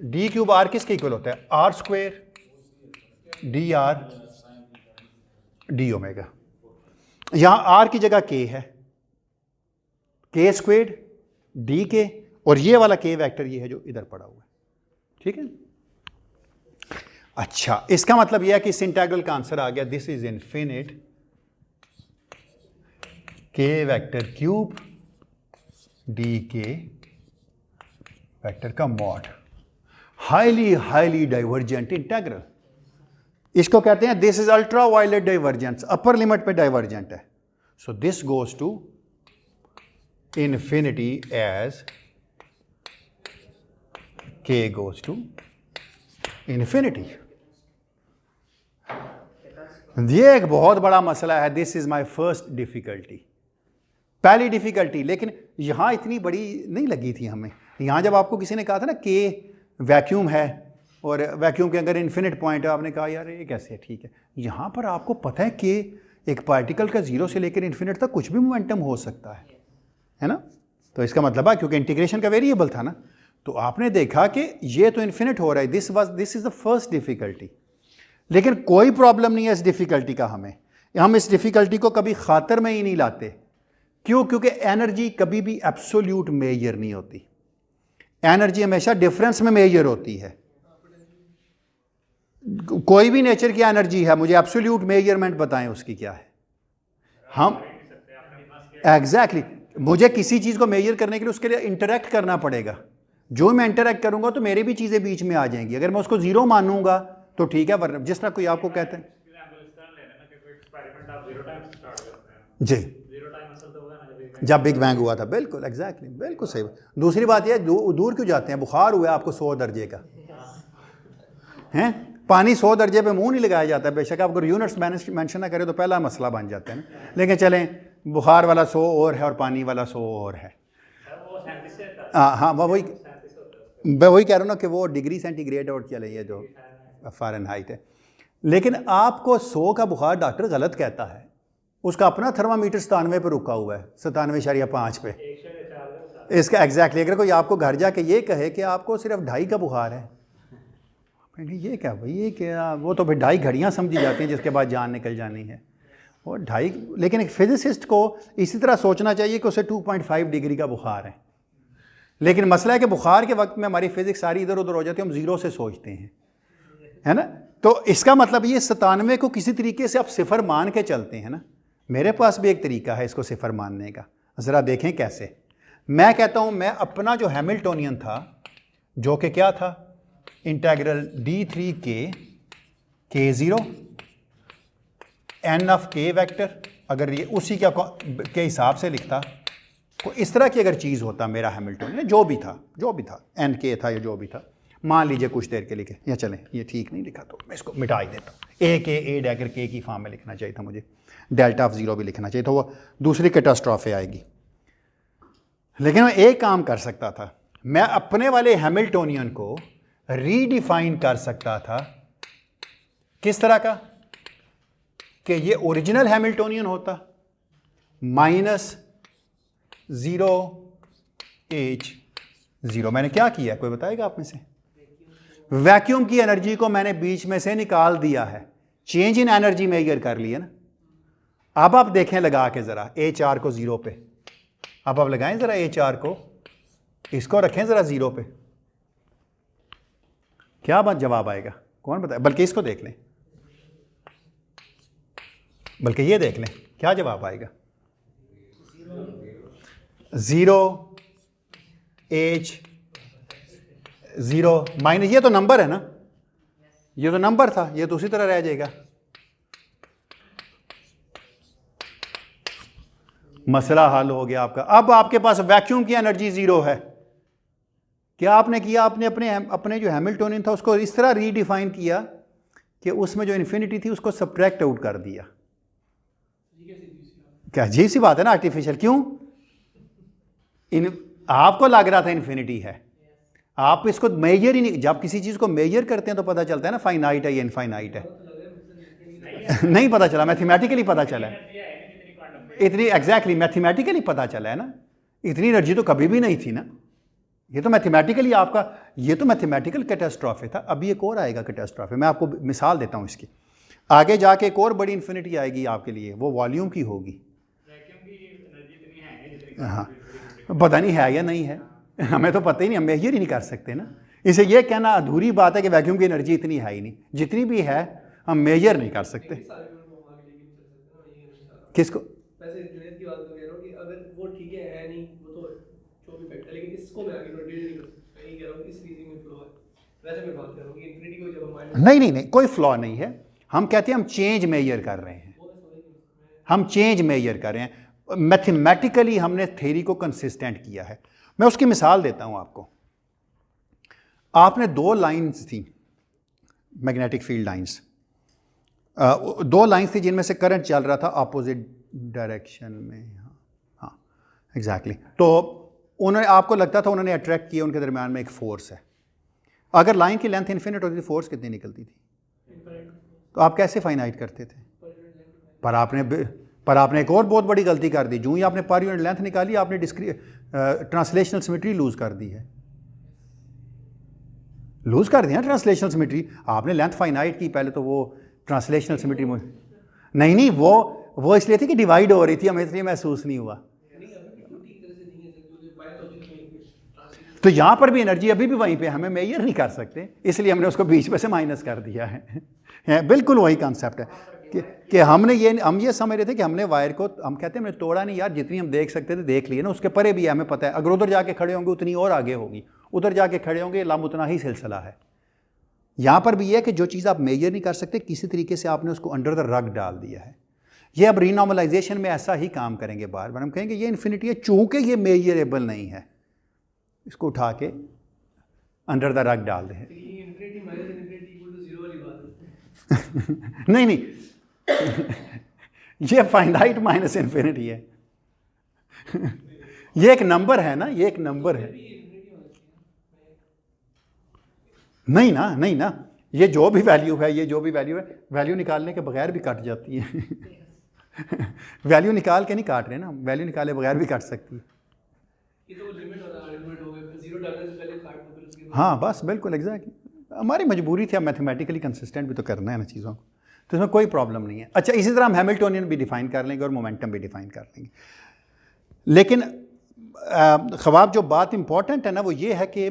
डी क्यूब आर किसके इक्वल होता है? R square d r d omega. यहां आर की जगह के है, के स्क्वेयर डी के, और ये वाला के वेक्टर ये है जो इधर पड़ा हुआ है, ठीक है। अच्छा इसका मतलब यह है कि इस इंटेग्रल का आंसर आ गया, this is infinite k vector cube d k vector का mod, highly highly divergent integral. इसको कहते हैं this is ultraviolet divergence, upper limit पे डाइवर्जेंट है। So this goes to infinity as k goes to infinity। ये एक बहुत बड़ा मसला है। This is my first difficulty, पहली डिफिकल्टी। लेकिन यहां इतनी बड़ी नहीं लगी थी हमें। यहां जब आपको किसी ने कहा था ना कि वैक्यूम है और वैक्यूम के अंदर इन्फिनिट पॉइंट है, आपने कहा यार ये कैसे है, ठीक है। यहां पर आपको पता है कि एक पार्टिकल का 0 से लेकर इन्फिनिट तक कुछ भी मोमेंटम हो सकता है ना। तो इसका मतलब है क्योंकि इंटीग्रेशन का वेरिएबल था ना, तो आपने देखा कि ये तो इन्फिनिट हो रहा है, this is the first difficulty. लेकिन कोई प्रॉब्लम नहीं है इस डिफिकल्टी का, हम इस डिफिकल्टी को कभी खातर में ही नहीं लाते। क्यों? क्योंकि एनर्जी कभी भी एब्सोल्यूट मेजर नहीं होती, एनर्जी हमेशा डिफरेंस में मेजर होती है। कोई भी नेचर की एनर्जी है, मुझे एब्सोल्यूट मेजरमेंट बताएं उसकी क्या है। हम एग्जैक्टली मुझे किसी चीज़ को मेजर करने के लिए उसके लिए इंटरेक्ट करना पड़ेगा। जो मैं इंटरेक्ट करूंगा तो मेरी भी चीज़ें बीच में आ जाएंगी। अगर मैं उसको जीरो मानूंगा तो ठीक है, वरना जिस तरह कोई आपको कहते हैं जी जब बिग बैंग हुआ था, बिल्कुल एग्जैक्टली बिल्कुल सही। दूसरी बात यह दूर क्यों जाते हैं? बुखार हुआ आपको 100 दर्जे का हैं, पानी 100 दर्जे पे मुंह नहीं लगाया जाता है। बेशक आप अगर यूनिट्स मेंशन ना करें तो पहला मसला बन जाता है ना। लेकिन चलें, बुखार वाला 100 और है और पानी वाला 100 और है। हाँ वही मैं वही कह रहा हूँ ना कि वो डिग्री सेंटीग्रेड और चले ये जो फ़ारेनहाइट है। लेकिन आपको 100 का बुखार डॉक्टर गलत कहता है, उसका अपना थर्मामीटर 97 पे रुका हुआ है, 97.5 पे इसका एग्जैक्टली। अगर कोई आपको घर जाके ये कहे कि आपको सिर्फ 2.5 का बुखार है, ये क्या भाई, ये क्या? वो तो भाई 2.5 घड़ियाँ समझी जाती हैं जिसके बाद जान निकल जानी है, और 2.5। लेकिन एक फिजिसिस्ट को इसी तरह सोचना चाहिए कि उसे 2.5 डिग्री का बुखार है। लेकिन मसला है कि बुखार के वक्त में हमारी फिजिक्स सारी इधर उधर हो जाती है, हम ज़ीरो से सोचते हैं, है ना। तो इसका मतलब ये 97 को किसी तरीके से आप सिफर मान के चलते हैं ना। मेरे पास भी एक तरीका है इसको सिफर मानने का, ज़रा देखें कैसे। मैं कहता हूँ मैं अपना जो हैमिल्टोनियन था, जो कि क्या था, integral d3k k0 n of k vector, अगर ये उसी के हिसाब से लिखता तो इस तरह की अगर चीज़ होता मेरा हैमिल्टोनियन, जो भी था n k था या जो भी था, मान लीजिए कुछ देर के लिखे, या चलें ये ठीक नहीं लिखा तो मैं इसको मिटा ही देता हूँ। a डैगर k की फॉर्म में लिखना चाहिए था मुझे, डेल्टा ऑफ ज़ीरो भी लिखना चाहिए था, वो दूसरी कैटास्ट्रॉफे आएगी। लेकिन मैं एक काम कर सकता था, मैं अपने वाले हैमिल्टोनियन को रीडिफाइन कर सकता था। किस तरह का? कि ये ओरिजिनल हैमिल्टोनियन होता -0h0। मैंने क्या किया, कोई बताएगा आप में से? वैक्यूम की एनर्जी को मैंने बीच में से निकाल दिया है, चेंज इन एनर्जी मेजर कर लिया ना। अब आप देखें लगा के ज़रा H4 को 0 पे, अब आप लगाएं ज़रा H4 को, इसको रखें ज़रा 0 पे, क्या बात जवाब आएगा कौन बताए? बल्कि इसको देख लें, बल्कि ये देख लें क्या जवाब आएगा। 0h0 माइनस, ये तो नंबर है ना, ये तो नंबर था, ये तो उसी तरह रह जाएगा। मसला हल हो गया आपका। अब आपके पास वैक्यूम की एनर्जी 0 है। क्या आपने किया? आपने अपने जो हैमिल्टोनियन था उसको इस तरह रीडिफाइन किया कि उसमें जो इन्फिनिटी थी उसको सब्ट्रैक्ट आउट कर दिया। क्या अजीब सी बात है ना, आर्टिफिशियल। क्यों? आपको लग रहा था इन्फिनिटी है, आप इसको मेजर ही नहीं, जब किसी चीज़ को मेजर करते हैं तो पता चलता है ना फाइनाइट है या इनफाइनाइट है। नहीं पता चला, मैथमेटिकली पता चला है इतनी, एग्जैक्टली मैथमेटिकली पता चला है ना। इतनी एनर्जी तो कभी भी नहीं थी ना, ये तो मैथमेटिकली आपका, ये तो मैथमेटिकल कैटास्ट्रॉफे था। अभी एक और आएगा कैटास्ट्रॉफे, मैं आपको मिसाल देता हूँ इसकी। आगे जाके एक और बड़ी इन्फिनिटी आएगी आपके लिए, वो वॉल्यूम की होगी। हाँ पता नहीं है या नहीं है, हमें तो पता ही नहीं, हम मेजर ही नहीं कर सकते ना। इसे ये कहना अधूरी बात है कि वैक्यूम की एनर्जी इतनी है ही नहीं, जितनी भी है हम मेजर नहीं कर सकते। किसको? वैसे जुनैद की बात तो कह रहा हूँ कि अगर वो ठीक है नहीं, वो तो जो भी फैक्ट है, लेकिन इसको मैं आगे कंटिन्यू नहीं कर सकता। मैं ये कह रहा हूँ कि इस रीजनिंग में फ्लॉ है। वैसे मैं बात कर रहा हूँ कि इन्फिनिटी को जब हम नहीं कोई फ्लॉ नहीं है। हम कहते हैं हम चेंज मेजर कर रहे हैं, हम चेंज मेजर कर रहे हैं। मैथमेटिकली हमने थ्योरी को कंसिस्टेंट किया है। मैं उसकी मिसाल देता हूं आपको। आपने 2 लाइंस थी, मैग्नेटिक फील्ड लाइंस, 2 लाइंस थी जिनमें से करंट चल रहा था अपोजिट डायरेक्शन में। हाँ एग्जैक्टली। तो उन्होंने, आपको लगता था उन्होंने अट्रैक्ट किया, उनके दरमियान में एक फोर्स है। अगर लाइन की लेंथ इन्फिनिट होती थी, फोर्स कितनी निकलती थी? तो आप कैसे फाइनाइट करते थे? पर आपने पर आपने एक और बहुत बड़ी गलती कर दी, जो ही आपने पर यूनिट लेंथ निकाली आपने ट्रांसलेशनल सिमेट्री लूज कर दी है, लूज कर दिया ट्रांसलेशनल सिमेट्री। आपने लेंथ फाइनाइट की पहले, तो वो ट्रांसलेशनल सिमेट्री नहीं वो इसलिए थी कि डिवाइड हो रही थी, हमें इसलिए महसूस नहीं हुआ। तो यहाँ पर भी एनर्जी अभी भी वहीं पे, हमें मेजर नहीं कर सकते, इसलिए हमने उसको बीच में से माइनस कर दिया है। बिल्कुल वही कॉन्सेप्ट है कि हम ये समझ रहे थे कि हमने वायर को, हम कहते हैं हमने तोड़ा नहीं यार, जितनी हम देख सकते थे देख लिए ना, उसके परे भी है, हमें पता है अगर उधर जाके खड़े होंगे उतनी और आगे होगी, उधर जाके खड़े होंगे लाम उतना ही सिलसिला है। यहाँ पर भी ये है कि जो चीज़ आप मेजर नहीं कर सकते किसी तरीके से आपने उसको अंडर द रग डाल दिया है। ये अब रीनॉर्मलाइजेशन में ऐसा ही काम करेंगे, बार बार हम कहेंगे ये इन्फिनिटी है, चूंकि ये मेजरेबल नहीं है इसको उठा के अंडर द रग डाल दें। नहीं ये फाइनाइट माइनस इन्फिनिटी है। ये एक नंबर है ना, ये एक नंबर है। नहीं ना, ये जो भी वैल्यू है, ये जो भी वैल्यू है, वैल्यू निकालने के बगैर भी कट जाती है। वैल्यू निकाल के नहीं काट रहे ना, वैल्यू निकाले बगैर भी कट सकती है। हाँ बस बिल्कुल एग्जैक्टली, हमारी मजबूरी थी, अब मैथमेटिकली कंसिस्टेंट भी तो करना है ना चीज़ों को, तो इसमें कोई प्रॉब्लम नहीं है। अच्छा, इसी तरह हम हैमिल्टोनियन भी डिफाइन कर लेंगे और मोमेंटम भी डिफाइन कर लेंगे। लेकिन ख्वाब जो बात इंपॉर्टेंट है ना वो ये है कि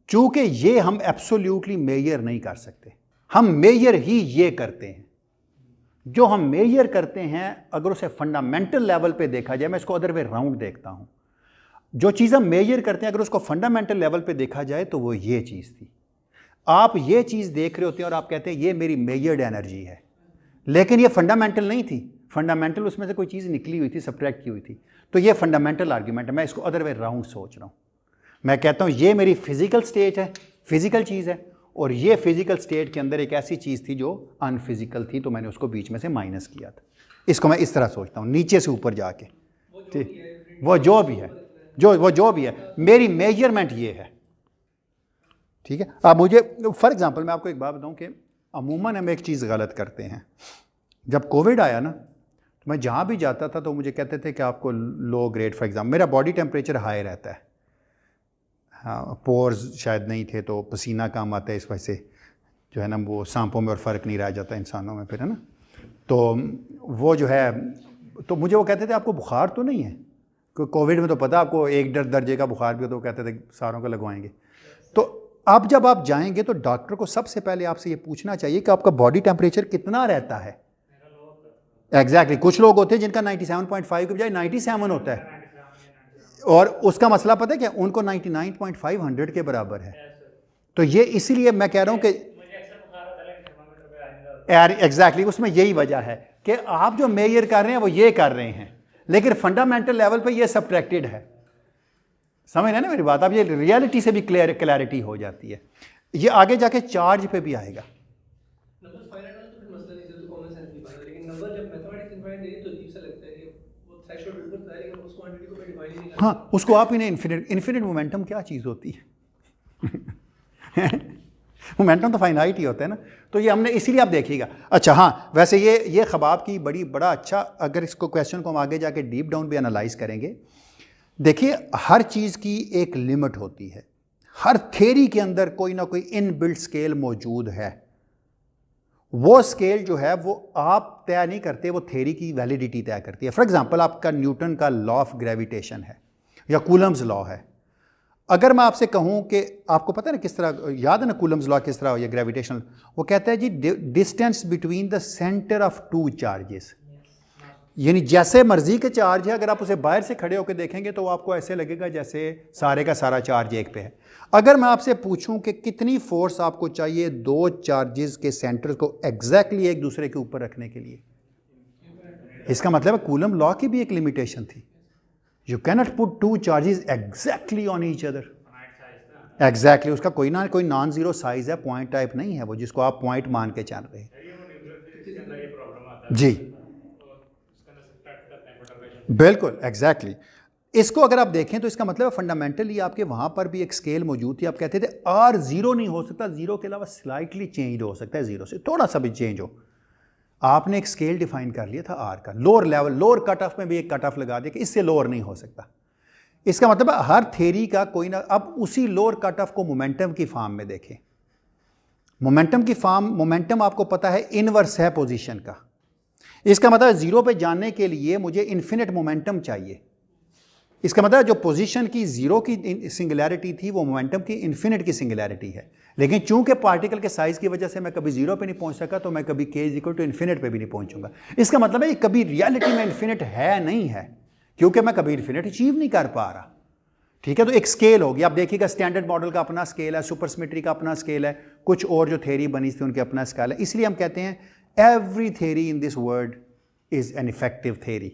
चूँकि ये हम एब्सोल्यूटली मेजर नहीं कर सकते, हम मेजर ही ये करते हैं। जो हम मेजर करते हैं अगर उसे फंडामेंटल लेवल पे देखा जाए, मैं इसको अदर वे राउंड देखता हूँ, जो चीज़ हम मेजर करते हैं अगर उसको फंडामेंटल लेवल पे देखा जाए तो वो ये चीज़ थी। आप ये चीज़ देख रहे होते हैं और आप कहते हैं ये मेरी मेजर्ड एनर्जी है, लेकिन ये फंडामेंटल नहीं थी, फंडामेंटल उसमें से कोई चीज़ निकली हुई थी, सब्ट्रैक्ट की हुई थी। तो ये फंडामेंटल आर्ग्यूमेंट है, मैं इसको अदर वे राउंड सोच रहा हूँ। मैं कहता हूँ ये मेरी फिजिकल स्टेट है, फिजिकल चीज़ है, और ये फिजिकल स्टेट के अंदर एक ऐसी चीज़ थी जो अनफिजिकल थी, तो मैंने उसको बीच में से माइनस किया था। इसको मैं इस तरह सोचता हूँ, नीचे से ऊपर जाके, ठीक, वो जो भी है, जो भी है, मेरी मेजरमेंट ये है, ठीक है। अब मुझे फॉर एग्जांपल मैं आपको एक बात बताऊं कि अमूमन हम एक चीज़ गलत करते हैं। जब कोविड आया ना, तो मैं जहाँ भी जाता था तो मुझे कहते थे कि आपको लो ग्रेड, फॉर एग्जांपल मेरा बॉडी टेम्परेचर हाई रहता है, हाँ, पोर्स शायद नहीं थे तो पसीना कम आता है, इस वजह से जो है ना वो सांपों में और फ़र्क नहीं रह जाता इंसानों में फिर, है ना। तो वो जो है, तो मुझे वो कहते थे आपको बुखार तो नहीं है, क्योंकि कोविड में तो पता आपको 1 दर्जे का बुखार भी हो, तो वो कहते थे सारों को लगवाएंगे। तो अब जब आप जाएंगे तो डॉक्टर को सबसे पहले आपसे ये पूछना चाहिए कि आपका बॉडी टेम्परेचर कितना रहता है। एग्जैक्टली, कुछ लोग होते हैं जिनका 97.5 के बजाय 97 होता है, और उसका मसला पता है क्या, उनको 99.5 के बराबर है। तो ये इसीलिए मैं कह रहा हूँ कि एग्जैक्टली उसमें यही वजह है कि आप जो मेजर कर रहे हैं वो ये कर रहे हैं, लेकिन फंडामेंटल लेवल पे ये सब्ट्रैक्टेड है। समझ रहे हैं ना मेरी बात, अब ये रियलिटी से भी क्लैरिटी हो जाती है। ये आगे जाके चार्ज पे भी आएगा। हाँ, उसको आप इन्हें इन्फिनिट मोमेंटम क्या चीज़ होती है। मोमेंटम तो फाइनाइट ही होता है ना, तो ये हमने इसीलिए आप देखिएगा। अच्छा हाँ, वैसे ये ख़बाब की बड़ा अच्छा, अगर इसको क्वेश्चन को हम आगे जाके डीप डाउन भी एनालाइज करेंगे, देखिए हर चीज़ की एक लिमिट होती है, हर थ्योरी के अंदर कोई ना कोई इनबिल्ट स्केल मौजूद है। वो स्केल जो है वो आप तय नहीं करते, वो थ्योरी की वैलिडिटी तय करती है। फॉर एग्जांपल आपका न्यूटन का लॉ ऑफ ग्रेविटेशन है या कूलम्स लॉ है। अगर मैं आपसे कहूं कि आपको पता है ना किस तरह, याद है ना कूलम्स लॉ किस तरह हो, या ग्रेविटेशनल, वो कहता है जी distance between the centre of two charges, यानी जैसे मर्जी के चार्ज है, अगर आप उसे बाहर से खड़े होकर देखेंगे तो आपको ऐसे लगेगा जैसे सारे का सारा चार्ज एक पे है। अगर मैं आपसे पूछूं कि कितनी फोर्स आपको चाहिए दो चार्जेस के सेंटर को एग्जैक्टली एक दूसरे के ऊपर रखने के लिए, इसका मतलब है कूलम लॉ की भी एक लिमिटेशन थी। You cannot put two charges exactly on each other. Exactly, उसका कोई ना कोई नॉन जीरो साइज है, पॉइंट टाइप नहीं है वो, जिसको आप पॉइंट मान के चल रहे हैं। जी बिल्कुल एग्जैक्टली। इसको अगर आप देखें तो इसका मतलब फंडामेंटली आपके वहाँ पर भी एक स्केल मौजूद थी। आप कहते थे R0 नहीं हो सकता, जीरो के अलावा स्लाइटली चेंज हो सकता है, जीरो से थोड़ा सा भी चेंज हो। आपने एक स्केल डिफाइन कर लिया था आर का, lower level, lower cut off में भी एक कट ऑफ लगा दिया कि इससे लोअर नहीं हो सकता। इसका मतलब है हर थ्योरी का कोई ना, अब उसी लोअर कट ऑफ को मोमेंटम की फॉर्म में देखें। मोमेंटम की फॉर्म, मोमेंटम आपको पता है इनवर्स है पोजीशन का। इसका मतलब है जीरो पे जाने के लिए मुझे इन्फिनिट मोमेंटम चाहिए। इसका मतलब है जो पोजीशन की जीरो की सिंगुलैरिटी थी वो मोमेंटम की इन्फिनिट की सिंगुलैरिटी है। लेकिन चूंकि पार्टिकल के साइज की वजह से मैं कभी जीरो पे नहीं पहुंच सका, तो मैं कभी के इक्वल टू इन्फिनिट पे भी नहीं पहुंचूंगा। इसका मतलब है ये कभी रियलिटी में इन्फिनिट है नहीं है, क्योंकि मैं कभी इन्फिनिट अचीव नहीं कर पा रहा। ठीक है, तो एक स्केल होगी। आप देखिएगा स्टैंडर्ड मॉडल का अपना स्केल है, सुपरसिमेट्री का अपना स्केल है, कुछ और जो थ्योरी बनी थी उनके अपना स्केल है। इसलिए हम कहते हैं every theory in this world is an effective theory.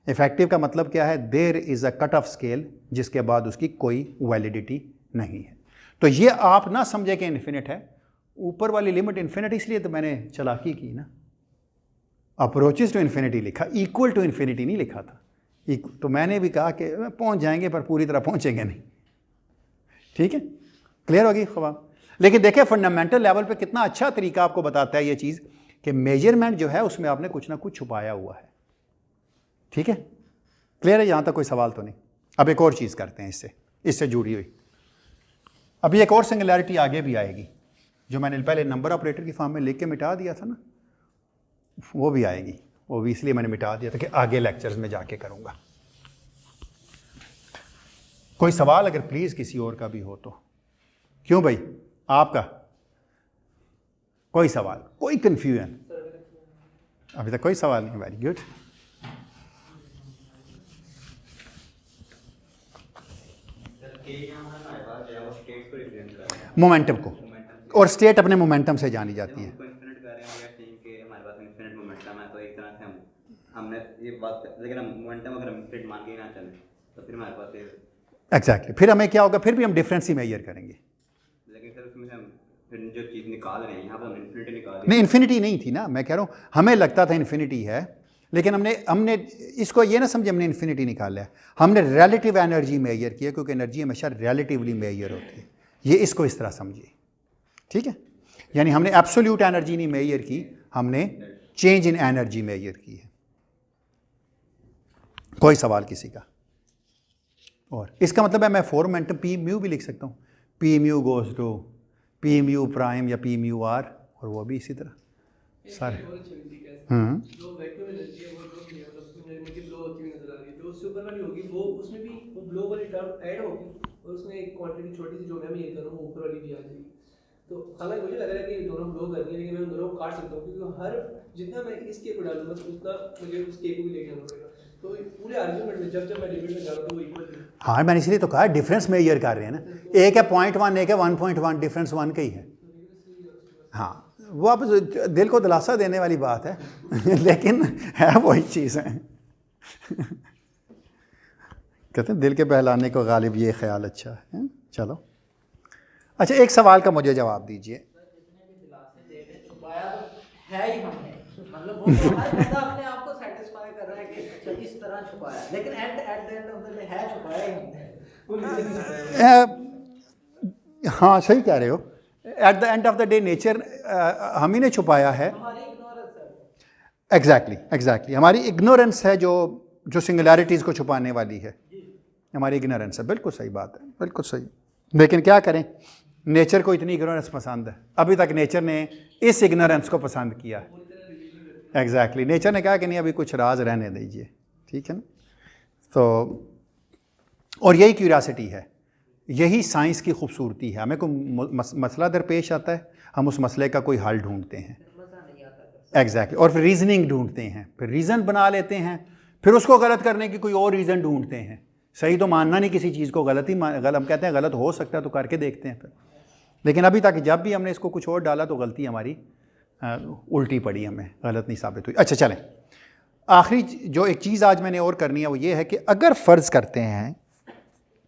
Effective का मतलब क्या है? There is a cut off scale जिसके बाद उसकी कोई वैलिडिटी नहीं है। तो ये आप ना समझे कि इन्फिनिट है, ऊपर वाली लिमिट इन्फिनिट, इसलिए तो मैंने चालाकी की ना, अप्रोचेस टू इन्फिनिटी लिखा, इक्वल टू इन्फिनिटी नहीं लिखा था। तो मैंने भी कहा कि पहुंच जाएंगे पर पूरी तरह पहुंचेंगे नहीं। ठीक है, क्लियर होगी ख्वाब। लेकिन देखिए फंडामेंटल लेवल पे कितना अच्छा तरीका आपको बताता है ये चीज़ कि मेजरमेंट जो है उसमें आपने कुछ ना कुछ छुपाया हुआ है। ठीक है, क्लियर है, यहाँ तक कोई सवाल तो नहीं। अब एक और चीज़ करते हैं इससे जुड़ी हुई। अभी एक और सिंगुलैरिटी आगे भी आएगी जो मैंने पहले नंबर ऑपरेटर की फॉर्म में लिख के मिटा दिया था ना, वो भी आएगी। वो भी इसलिए मैंने मिटा दिया था कि आगे लेक्चर्स में जाके करूँगा। कोई सवाल अगर प्लीज़ किसी और का भी हो तो। क्यों भाई, आपका कोई सवाल, कोई कन्फ्यूजन? अभी तक कोई सवाल नहीं। Very good. मोमेंटम को, और स्टेट अपने मोमेंटम से जानी जाती है। हमने ये बात, लेकिन हम मोमेंटम अगर हम इन्फिनिट मान के ना चलें तो फिर हमारे पास ये एग्जैक्टली फिर हमें क्या होगा, फिर भी हम डिफरेंस ही मेजर करेंगे। लेकिन सर उसमें हम फिर जो चीज़ निकाल रहे हैं यहाँ पर हम इन्फिनिटी निकाल रहे हैं। नहीं, इन्फिनिटी नहीं थी ना, मैं कह रहा हूँ हमें लगता था इन्फिनिटी है, लेकिन हमने इसको ये ना समझे हमने इन्फिनिटी निकाला है, हमने रिलेटिव एनर्जी मेजर किया, क्योंकि एनर्जी हमेशा रिलेटिवली मेजर होती है। ये इसको इस तरह समझिए। ठीक है, यानी हमने एब्सोल्यूट एनर्जी नहीं मेजर की, हमने चेंज इन एनर्जी मेजर की है। कोई सवाल किसी का? और इसका मतलब है मैं फोर मोमेंटम पी म्यू भी लिख सकता हूँ, p mu goes to p mu prime या पी म्यू आर, और वो भी इसी तरह सारे। जो वैक्यूम एनर्जी है वो मतलब ब्लो होती हुई नजर आ रही है, जो उससे ऊपर वाली होगी वो उसमें भी वो ब्लो वाली टर्म ऐड होगी, और उसमें एक क्वांटिटी छोटी सी जो मैं ये करूँ वो ऊपर वाली भी आ जाएगी। तो हालांकि मुझे लग रहा है कि दोनों ब्लो कर रही है, लेकिन मैं दोनों को काट सकता हूँ, क्योंकि हर जितना मैं इस के पर डालूंगा उतना मुझे उस के को भी लेके आना पड़ेगा। तो पूरे आर्गुमेंट में जब मैं लिमिट में जा रहा हूँ तो वो इक्वल है। हाँ, मैंने इसलिए तो कहा डिफरेंस मेजर कर रहे हैं ना, एक है 0.1, एक है 1.1, डिफरेंस 1 का ही है। हाँ, वो आप दिल को दिलासा देने वाली बात है लेकिन है वही चीज़ है। कहते हैं दिल के बहलाने को गालिब ये ख्याल अच्छा है। चलो अच्छा, एक सवाल का मुझे जवाब दीजिए। है ही हमने, मतलब वो हर बंदा अपने आप को सेटिस्फाई कर रहा है कि अच्छा इस तरह छुपाया, लेकिन at the end of the day है छुपाया ही हमने। हाँ सही कह रहे हो, at the end of the day nature हम ही ने छुपाया है। हमारी इग्नोरेंस है। एग्जैक्टली हमारी इग्नोरेंस है जो सिंगुलैरिटीज़ को छुपाने वाली है, हमारी इग्नोरेंस है। बिल्कुल सही बात है, बिल्कुल सही। लेकिन क्या करें, नेचर को इतनी इग्नोरेंस पसंद है, अभी तक नेचर ने इस इग्नोरेंस को पसंद किया। एग्जैक्टली नेचर ने कहा कि नहीं अभी कुछ राज रहने दीजिए। ठीक है ना, तो और यही क्यूरियासिटी है, यही साइंस की खूबसूरती है। हमें कोई मसला दरपेश आता है, हम उस मसले का कोई हल ढूंढते हैं। एग्जैक्टली और फिर रीजनिंग ढूंढते हैं, फिर रीज़न बना लेते हैं, फिर उसको गलत करने की कोई और रीज़न ढूंढते हैं। सही तो मानना नहीं किसी चीज़ को, गलत हम कहते हैं गलत हो सकता है तो करके देखते हैं फिर। लेकिन अभी तक जब भी हमने इसको कुछ और डाला तो गलती हमारी उल्टी पड़ी, हमें गलत नहीं साबित हुई। अच्छा चलें, आखिरी जो एक चीज़ आज मैंने और करनी है वो ये है कि अगर फ़र्ज़ करते हैं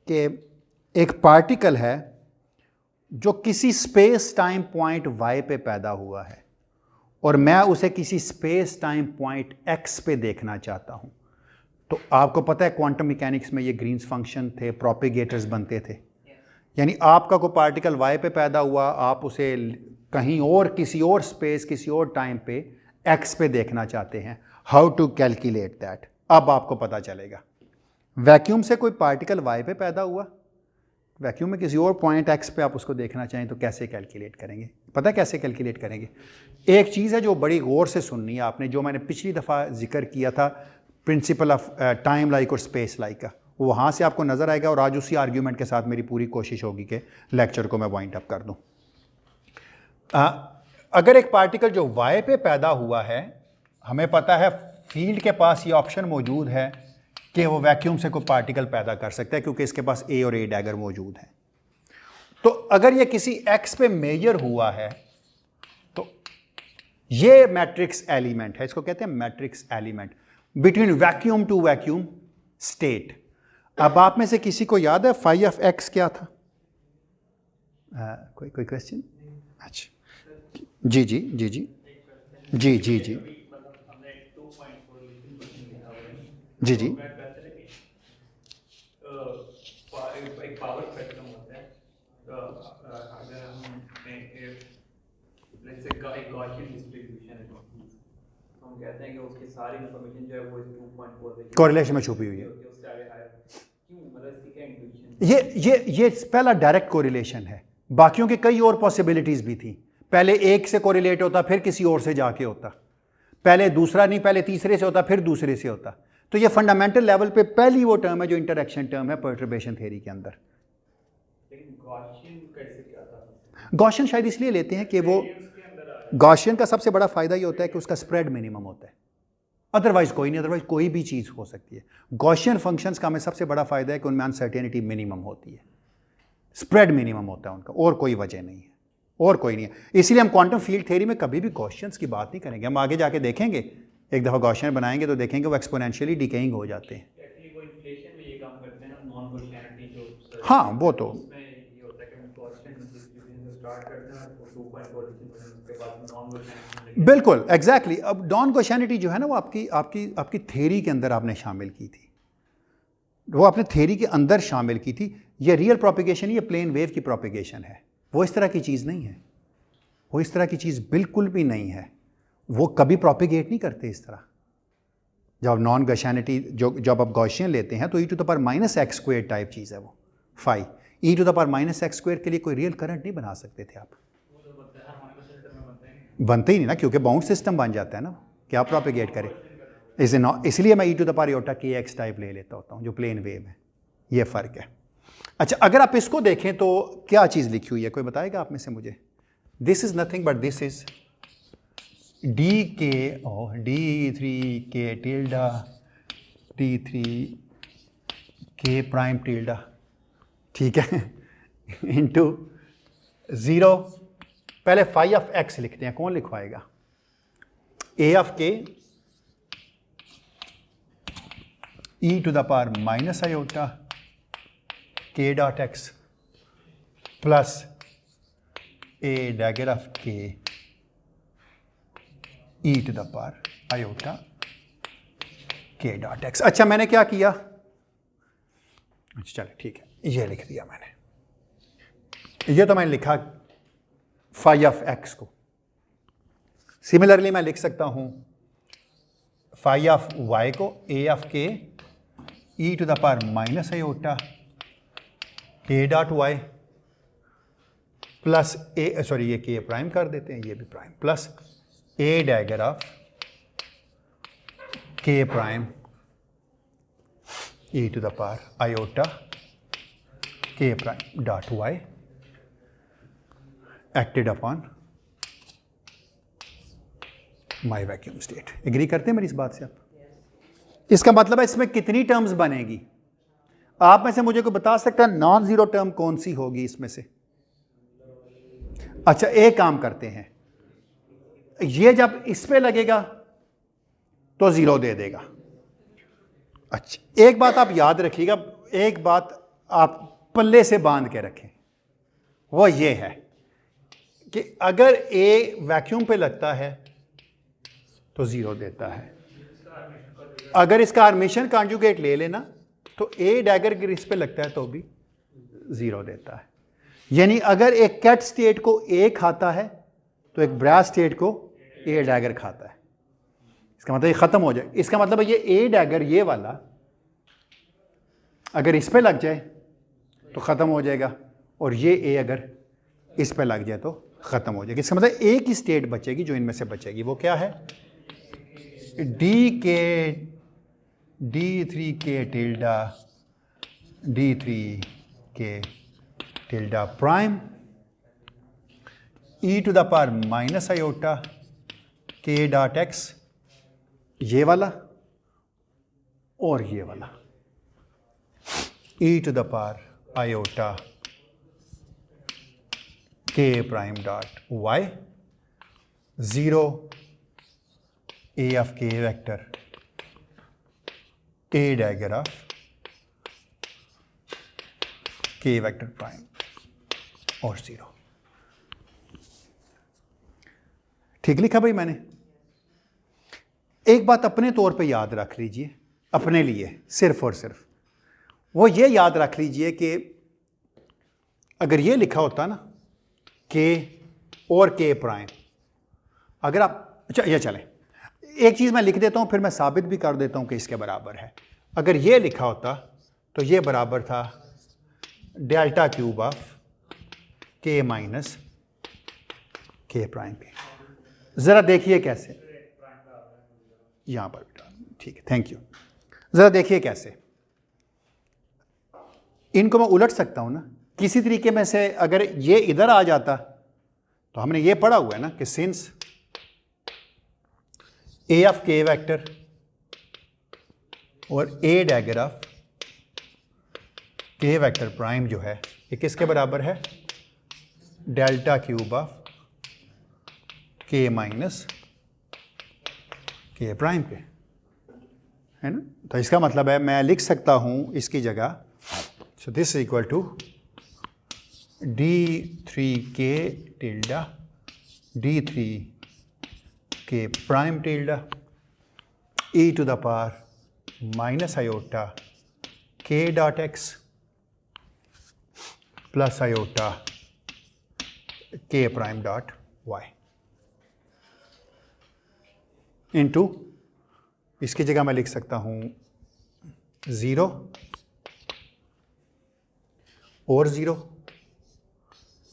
कि एक पार्टिकल है जो किसी स्पेस टाइम पॉइंट y पे पैदा हुआ है और मैं उसे किसी स्पेस टाइम पॉइंट x पे देखना चाहता हूँ, तो आपको पता है क्वांटम मैकेनिक्स में ये ग्रीन्स फंक्शन थे, प्रोपेगेटर्स बनते थे। यानी आपका कोई पार्टिकल y पे पैदा हुआ, आप उसे कहीं और किसी और स्पेस किसी और टाइम पे एक्स पे देखना चाहते हैं, हाउ टू कैलकुलेट दैट, अब आपको पता चलेगा। वैक्यूम से कोई पार्टिकल वाई पे पैदा हुआ, वैक्यूम में किसी और पॉइंट एक्स पे आप उसको देखना चाहें तो कैसे कैलकुलेट करेंगे? पता है कैसे कैलकुलेट करेंगे? एक चीज़ है जो बड़ी गौर से सुननी है आपने, जो मैंने पिछली दफ़ा जिक्र किया था, प्रिंसिपल ऑफ टाइम लाइक और स्पेस लाइक का, वहाँ से आपको नज़र आएगा। और आज उसी आर्ग्यूमेंट के साथ मेरी पूरी कोशिश होगी कि लेक्चर को मैं वाइंड अप कर दूँ। अगर एक पार्टिकल जो वाई पे पैदा हुआ है, हमें पता है फील्ड के पास ये ऑप्शन मौजूद है कि वो वैक्यूम से कोई पार्टिकल पैदा कर सकता है, क्योंकि इसके पास ए और ए डैगर मौजूद है। तो अगर ये किसी एक्स पे मेजर हुआ है तो ये मैट्रिक्स एलिमेंट है, इसको कहते हैं matrix element between vacuum to vacuum state. अब आप में से किसी को याद है फाई ऑफ एक्स क्या था? कोई क्वेश्चन? अच्छा, जी जी जी जी जी जी जी जी जी एक पावर स्पेक्ट्रम होता है, अगर हम एक गॉसियन डिस्ट्रीब्यूशन है, हम कहते हैं कि उसकी सारी इंफॉर्मेशन जो है वो 2.4 कोरिलेशन में छुपी हुई है। उससे आगे हायर क्यों, मतलब इसकी क्या इंट्यूशन? ये पहला डायरेक्ट कोरिलेशन है, बाकियों की कई और पॉसिबिलिटीज़ भी थी। पहले एक से कोरिलेट होता, फिर किसी और से जाके होता, पहले दूसरा नहीं, पहले तीसरे से होता, फिर दूसरे से होता। तो ये फंडामेंटल लेवल पे पहली वो टर्म है जो इंटरैक्शन टर्म है पर्टर्बेशन थ्योरी के अंदर। लेकिन गॉसियन कैसे क्या था? गॉसियन शायद इसलिए लेते हैं कि वो गॉसियन का सबसे बड़ा फ़ायदा ये होता है कि उसका स्प्रेड मिनिमम होता है, अदरवाइज कोई नहीं, अदरवाइज कोई भी चीज़ हो सकती है। गॉसियन फंक्शंस का हमें सबसे बड़ा फ़ायदा है कि उनमें अनसर्टेनिटी मिनिमम होती है, स्प्रेड मिनिमम होता है उनका, और कोई वजह नहीं है, और कोई नहीं है। इसलिए हम क्वांटम फील्ड थ्योरी में कभी भी गॉसियंस की बात नहीं करेंगे। हम आगे जाके देखेंगे, एक दफ़ा गॉसियन बनाएंगे तो देखेंगे वो एक्सपोनेंशियली डिकेइंग हो जाते हैं। एक्चुअली वो इन्फ्लेशन में ये काम करते हैं ना, नॉन गॉसियनिटी जो, हाँ वो तो उसमें ये होता है कि हम गॉसियन डिस्ट्रीब्यूशन से स्टार्ट करते हैं और 2.4 उसके बाद नॉन गॉसियनिटी। बिल्कुल एग्जैक्टली। अब नॉन गॉसियनिटी जो है ना वो आपकी थ्योरी के अंदर आपने शामिल की थी, वो आपने थ्योरी के अंदर शामिल की थी। ये रियल प्रोपिगेशन, ये प्लेन वेव की प्रोपिगेशन है, वो इस तरह की चीज़ नहीं है, वो इस तरह की चीज़ बिल्कुल भी नहीं है। वो कभी प्रोपिगेट नहीं करते इस तरह। जब नॉन गॉसियनिटी जब आप गॉसियन लेते हैं तो e⁻⁻x² टाइप चीज़ है वो फाई। e⁻⁻x² के लिए कोई रियल करंट नहीं बना सकते थे आप, बनते ही नहीं ना, क्योंकि बाउंड सिस्टम बन जाता है ना, क्या प्रोपिगेट करे। इसलिए मैं e⁻⁻kx टाइप ले लेता होता हूँ जो प्लेन वेव है, ये फ़र्क है। अच्छा, अगर आप इसको देखें तो क्या चीज़ लिखी हुई है, कोई बताएगा आप में से मुझे? This is nothing but this is d3k tilde d3k prime tilde, ठीक है, इंटू 0। पहले फाई ऑफ एक्स लिखते हैं, कौन लिखवाएगा? a of k e⁻⁻i k dot x plus a dagger of k e⁻⁻i k dot x. अच्छा, मैंने क्या किया? अच्छा चलो ठीक है, ये लिख दिया मैंने, ये तो मैंने लिखा फाई ऑफ एक्स को। सिमिलरली मैं लिख सकता हूं फाई ऑफ वाई को a of k e⁻⁻i k dot y plus a, sorry ये k प्राइम कर देते हैं, ये भी prime, plus a dagger of k prime e⁻⁻i k prime dot y acted upon my vacuum state. Agree करते हैं मेरी इस बात से आप? इसका मतलब है इसमें कितनी टर्म्स बनेगी? आप में से मुझे कोई बता सकता है नॉन जीरो टर्म कौन सी होगी इसमें से? अच्छा, एक काम करते हैं, ये जब इस पे लगेगा तो जीरो दे देगा। अच्छा, एक बात आप याद रखिएगा, एक बात आप पल्ले से बांध के रखें, वो ये है कि अगर ए वैक्यूम पे लगता है तो जीरो देता है, अगर इसका आर्मेशन कॉन्जुगेट ले लेना तो ए डैगर इस पे लगता है तो भी जीरो देता है। यानी अगर एक कैट स्टेट को ए खाता है तो एक ब्रास स्टेट को ए डैगर खाता है। इसका मतलब ये ख़त्म हो जाए, इसका मतलब ये ए डैगर ये वाला अगर इस पे लग जाए तो ख़त्म हो जाएगा, और ये ए अगर इस पे लग जाए तो ख़त्म हो जाएगी। इसका मतलब एक ही स्टेट बचेगी जो इनमें से बचेगी, वो क्या है, D3K tilde prime e to the power minus iota k dot x, ये वाला और ये वाला e to the power iota k prime dot y, 0 a of k vector a dagger of k vector prime और 0। ठीक लिखा भाई मैंने? एक बात अपने तौर पे याद रख लीजिए, अपने लिए सिर्फ और सिर्फ, वो ये याद रख लीजिए कि अगर ये लिखा होता ना k और k प्राइम, अगर आप ये चलें एक चीज़ मैं लिख देता हूँ फिर मैं साबित भी कर देता हूँ कि इसके बराबर है। अगर ये लिखा होता तो ये बराबर था delta cube of k minus k prime के। ज़रा देखिए कैसे, यहाँ पर बेटा, ठीक है, थैंक यू। ज़रा देखिए कैसे इनको मैं उलट सकता हूँ ना किसी तरीके में से। अगर ये इधर आ जाता तो हमने ये पढ़ा हुआ है ना कि since A of k vector और ए dagger of k vector prime जो है ये किसके बराबर है, डेल्टा क्यूब ऑफ के माइनस के प्राइम पे, है ना। तो इसका मतलब है मैं लिख सकता हूँ इसकी जगह, so this is equal to D3K tilde D3K prime tilde e to the power minus iota k dot x plus iota k prime dot y into, इसकी जगह मैं लिख सकता हूँ 0 और 0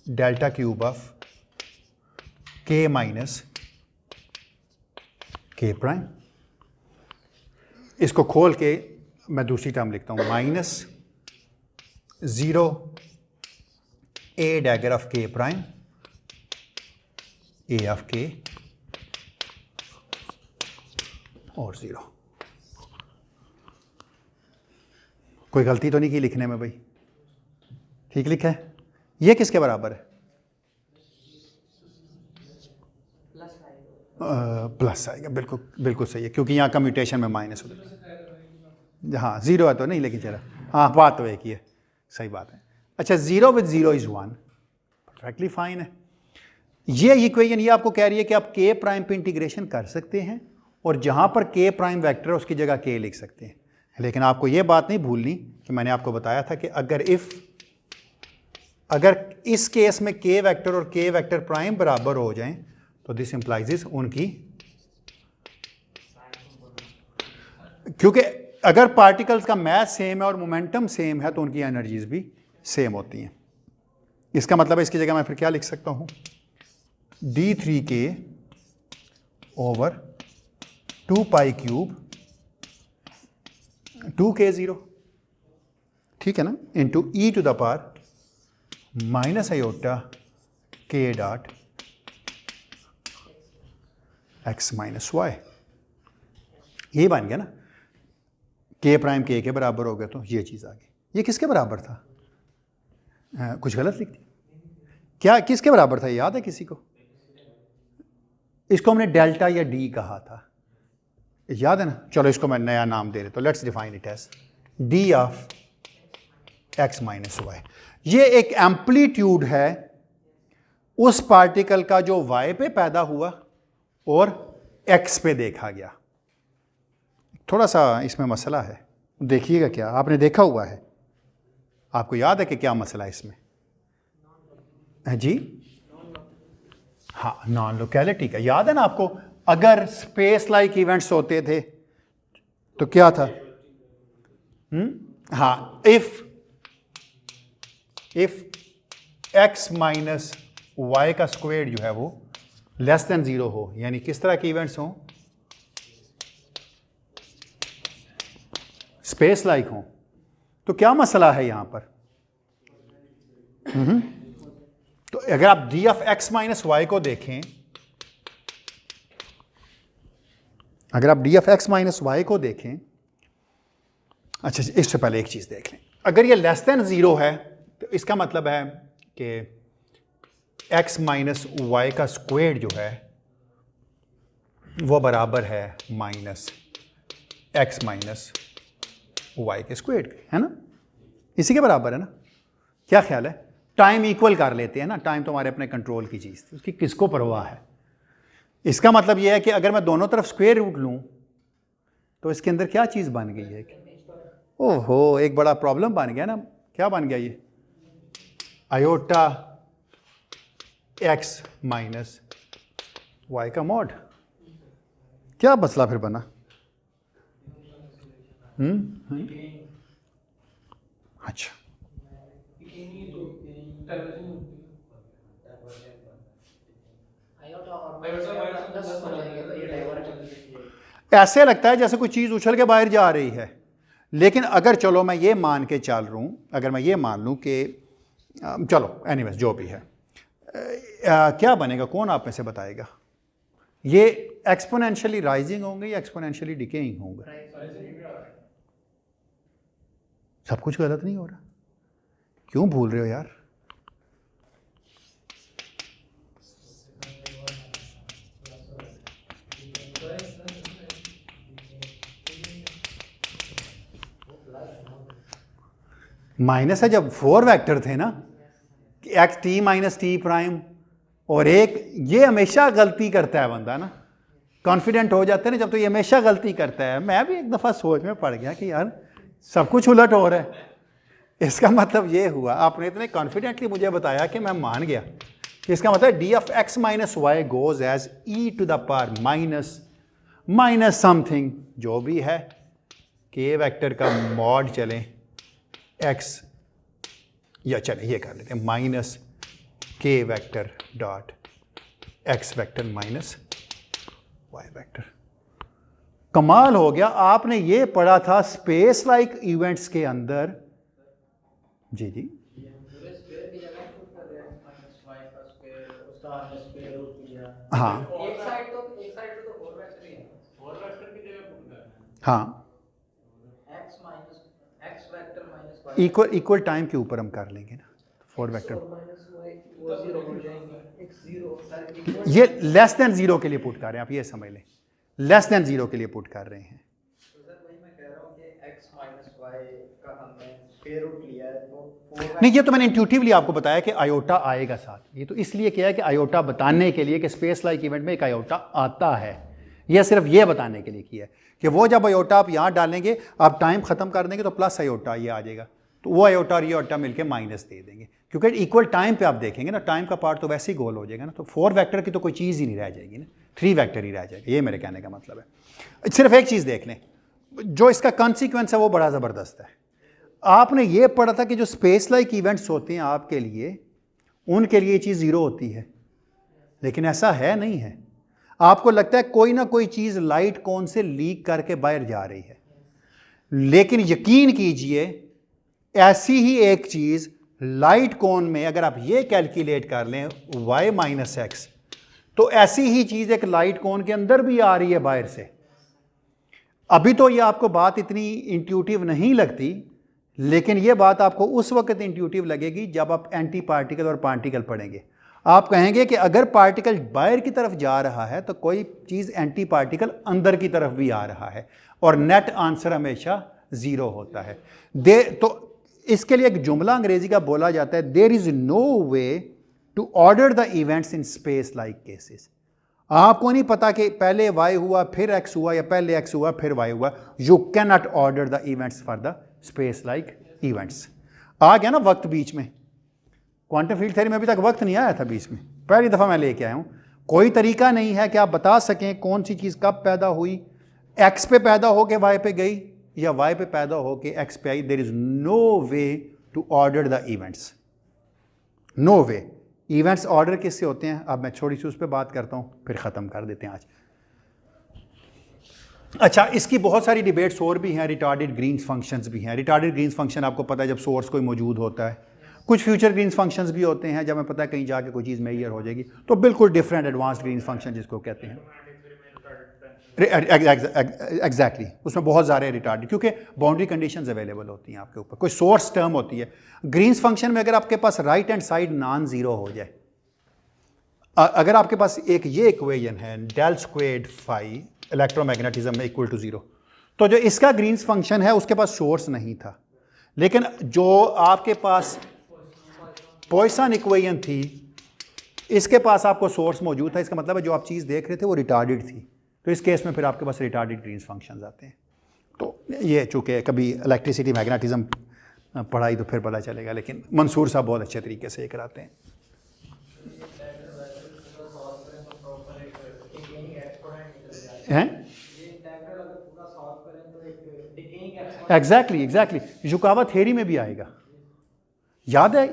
delta cube of k minus k prime. इसको खोल के मैं दूसरी टर्म लिखता हूँ minus 0 a dagger of k prime a of k और 0। कोई गलती तो नहीं की लिखने में भाई? ठीक लिखा है? ये किसके बराबर है? प्लस आएगा, बिल्कुल बिल्कुल सही है, क्योंकि यहाँ कम्यूटेशन में माइनस हो जाएगा। हाँ 0 है तो नहीं, लेकिन चला, हाँ बात तो एक ही है, सही बात है। अच्छा 0 विद 0 इज़ 1, परफेक्टली फाइन है। ये इक्वेशन ये आपको कह रही है कि आप k प्राइम पे इंटीग्रेशन कर सकते हैं और जहाँ पर k प्राइम वेक्टर है उसकी जगह k लिख सकते हैं। लेकिन आपको ये बात नहीं भूलनी कि मैंने आपको बताया था कि अगर इस केस में k वेक्टर और k वेक्टर प्राइम बराबर हो जाएं तो दिस इंप्लाइज उनकी, क्योंकि अगर पार्टिकल्स का मास सेम है और मोमेंटम सेम है तो उनकी एनर्जीज भी सेम होती हैं। इसका मतलब है इसकी जगह मैं फिर क्या लिख सकता हूँ, D3K ओवर 2 पाई क्यूब 2K0, ठीक है ना, into e to the power minus iota k dot x minus y। ये बन गया ना, k प्राइम k के बराबर हो गया तो ये चीज़ आ गई। ये किसके बराबर था? कुछ गलत लिख दी क्या? किसके बराबर था याद है किसी को? इसको हमने डेल्टा या d कहा था, याद है ना। चलो इसको मैं नया नाम दे देता हूँ, let's define it as d of x minus y। ये एक एम्पलीट्यूड है उस पार्टिकल का जो y पे पैदा हुआ और x पे देखा गया। थोड़ा सा इसमें मसला है, देखिएगा क्या, आपने देखा हुआ है, आपको याद है कि क्या मसला है इसमें? है जी, हाँ नॉन लोकेलिटी का याद है ना आपको। अगर स्पेस लाइक इवेंट्स होते थे तो क्या था? हाँ, इफ x माइनस वाई का स्क्वायर जो है वो लेस देन 0 हो, यानी किस तरह के इवेंट्स हों? स्पेस लाइक हों। तो क्या मसला है यहां पर? तो अगर आप d of x minus y को देखें, अगर आप d of x minus y को देखें, अच्छा इससे पहले एक चीज देख लें, अगर ये लेस देन 0 है तो इसका मतलब है कि x माइनस वाई का स्क्वायर जो है वो बराबर है माइनस x माइनस वाई के स्क्वायर के, है ना? इसी के बराबर है ना? क्या ख्याल है? टाइम इक्वल कर लेते हैं ना, टाइम तो हमारे अपने कंट्रोल की चीज़ थी, उसकी किसको परवाह है? इसका मतलब यह है कि अगर मैं दोनों तरफ स्क्वायर रूट लूँ तो इसके अंदर क्या चीज़ बन गई है? ओहो, एक बड़ा प्रॉब्लम बन गया ना। क्या बन गया ये? आयोटा x माइनस वाई का मॉड। क्या मसला फिर बना? अच्छा, ऐसे लगता है जैसे कोई चीज़ उछल के बाहर जा रही है, लेकिन अगर चलो मैं ये मान के चल रहा हूँ, अगर मैं ये मान लूँ कि चलो एनीवेज जो भी है, क्या बनेगा? कौन आप में से बताएगा? ये एक्सपोनेंशियली राइजिंग होंगे या एक्सपोनेंशियली डिकेइंग होंगे? सब कुछ गलत नहीं हो रहा? क्यों भूल रहे हो यार? माइनस है जब 4 वेक्टर थे ना, x T minus T prime, और एक ये हमेशा गलती करता है बंदा ना, कॉन्फिडेंट हो जाते हैं ना जब, तो ये हमेशा गलती करता है। मैं भी एक दफ़ा सोच में पड़ गया कि यार सब कुछ उलट हो रहा है। इसका मतलब ये हुआ, आपने इतने कॉन्फिडेंटली मुझे बताया कि मैं मान गया कि इसका मतलब d of x minus y goes as e to the power minus something जो भी है, के वेक्टर का मॉड चलें एक्स, या चले ये कर लेते हैं minus k vector dot x vector minus y vector. कमाल हो गया। आपने ये पढ़ा था स्पेस लाइक इवेंट्स के अंदर। जी जी, हाँ हाँ, इक्वल टाइम के ऊपर हम कर लेंगे ना 4 वेक्टर। ये लेस देन 0 के लिए पुट कर रहे हैं, आप ये समझ लें, लेस देन 0 के लिए पुट कर रहे हैं। नहीं, ये तो मैंने इंट्यूटिवली आपको बताया कि आयोटा आएगा साथ। ये तो इसलिए किया है कि आयोटा बताने के लिए कि स्पेस लाइक इवेंट में एक आयोटा आता है। यह सिर्फ ये बताने के लिए किया है कि वो जब आयोटा आप यहाँ डालेंगे, आप टाइम ख़त्म कर देंगे तो प्लस आयोटा ये आ जाएगा, तो वो आयोटा और ये आयोटा मिलकर माइनस दे देंगे, क्योंकि इक्वल टाइम पे आप देखेंगे ना, टाइम का पार्ट तो वैसे ही गोल हो जाएगा ना, तो 4 वेक्टर की तो कोई चीज़ ही नहीं रह जाएगी ना, 3 वेक्टर ही रह जाएगा। ये मेरे कहने का मतलब है। सिर्फ एक चीज़ देख लें, जो इसका कॉन्सिक्वेंस है वो बड़ा ज़बरदस्त है। आपने ये पढ़ा था कि जो स्पेस लाइक इवेंट्स होते हैं आपके लिए, उनके लिए ये चीज़ 0 होती है, लेकिन ऐसा है नहीं है। आपको लगता है कोई ना कोई चीज़ लाइट कोन से लीक करके बाहर जा रही है, लेकिन यकीन कीजिए ऐसी ही एक चीज़ लाइट कोन में, अगर आप ये कैलकुलेट कर लें y माइनस एक्स, तो ऐसी ही चीज़ एक लाइट कोन के अंदर भी आ रही है बाहर से। अभी तो ये आपको बात इतनी इंट्यूटिव नहीं लगती, लेकिन ये बात आपको उस वक्त इंट्यूटिव लगेगी जब आप एंटी पार्टिकल और पार्टिकल पढ़ेंगे। आप कहेंगे कि अगर पार्टिकल बाहर की तरफ जा रहा है तो कोई चीज़ एंटी पार्टिकल अंदर की तरफ भी आ रहा है, और नेट आंसर हमेशा 0 होता है। तो इसके लिए एक जुमला अंग्रेजी का बोला जाता है, there is no way to order the events in space like cases. आपको नहीं पता कि पहले y हुआ फिर x हुआ, या पहले x हुआ फिर y हुआ। You can not order the events for the space like events. आ गया ना वक्त बीच में। क्वांटम फील्ड थ्योरी में अभी तक वक्त नहीं आया था बीच में, पहली दफ़ा मैं लेके आया हूँ। कोई तरीका नहीं है कि आप बता सकें कौन सी चीज़ कब पैदा हुई, एक्स पे पैदा हो के वाई पे गई या वाई पे पैदा हो के एक्स पे आई। There is no way to order the events, no way. Events order किससे होते हैं? अब मैं थोड़ी सी उस पर बात करता हूँ, फिर ख़त्म कर देते हैं आज। अच्छा, इसकी बहुत सारी डिबेट्स और भी हैं, रिटार्डेड ग्रीन्स फंक्शंस भी हैं। रिटार्डेड ग्रीन्स फंक्शन आपको पता है जब सोर्स कोई मौजूद होता है। कुछ फ्यूचर ग्रीन्स फंक्शंस भी होते हैं जब हमें पता है कहीं जाके कोई चीज़ मेजर हो जाएगी, तो बिल्कुल डिफरेंट एडवांस्ड ग्रीन्स फंक्शन जिसको कहते हैं। एग्जैक्टली, उसमें बहुत सारे रिटार्डेड, क्योंकि बाउंड्री कंडीशंस अवेलेबल होती हैं आपके ऊपर, कोई सोर्स टर्म होती है। ग्रीन्स फंक्शन में अगर आपके पास right hand side non zero हो जाए, अगर आपके पास एक ये इक्वेशन है डेल स्क्वेयर्ड फाई इलेक्ट्रोमैग्नेटिज्म में इक्वल टू जीरो, तो जो इसका ग्रीन्स फंक्शन है उसके पास सोर्स नहीं था, लेकिन जो आपके पास पॉइसन इक्वेशन थी इसके पास आपको सोर्स मौजूद था। इसका मतलब है जो आप चीज़ देख रहे थे वो रिटार्डेड थी, तो इस केस में फिर आपके पास रिटार्डेड ग्रीन्स फंक्शंस आते हैं। तो ये चूँकि कभी इलेक्ट्रिसिटी मैग्नेटिज्म पढ़ाई तो फिर पता चलेगा, लेकिन मंसूर साहब बहुत अच्छे तरीके से ये कराते हैं। एग्जैक्टली युकावा थ्योरी में भी आएगा, याद है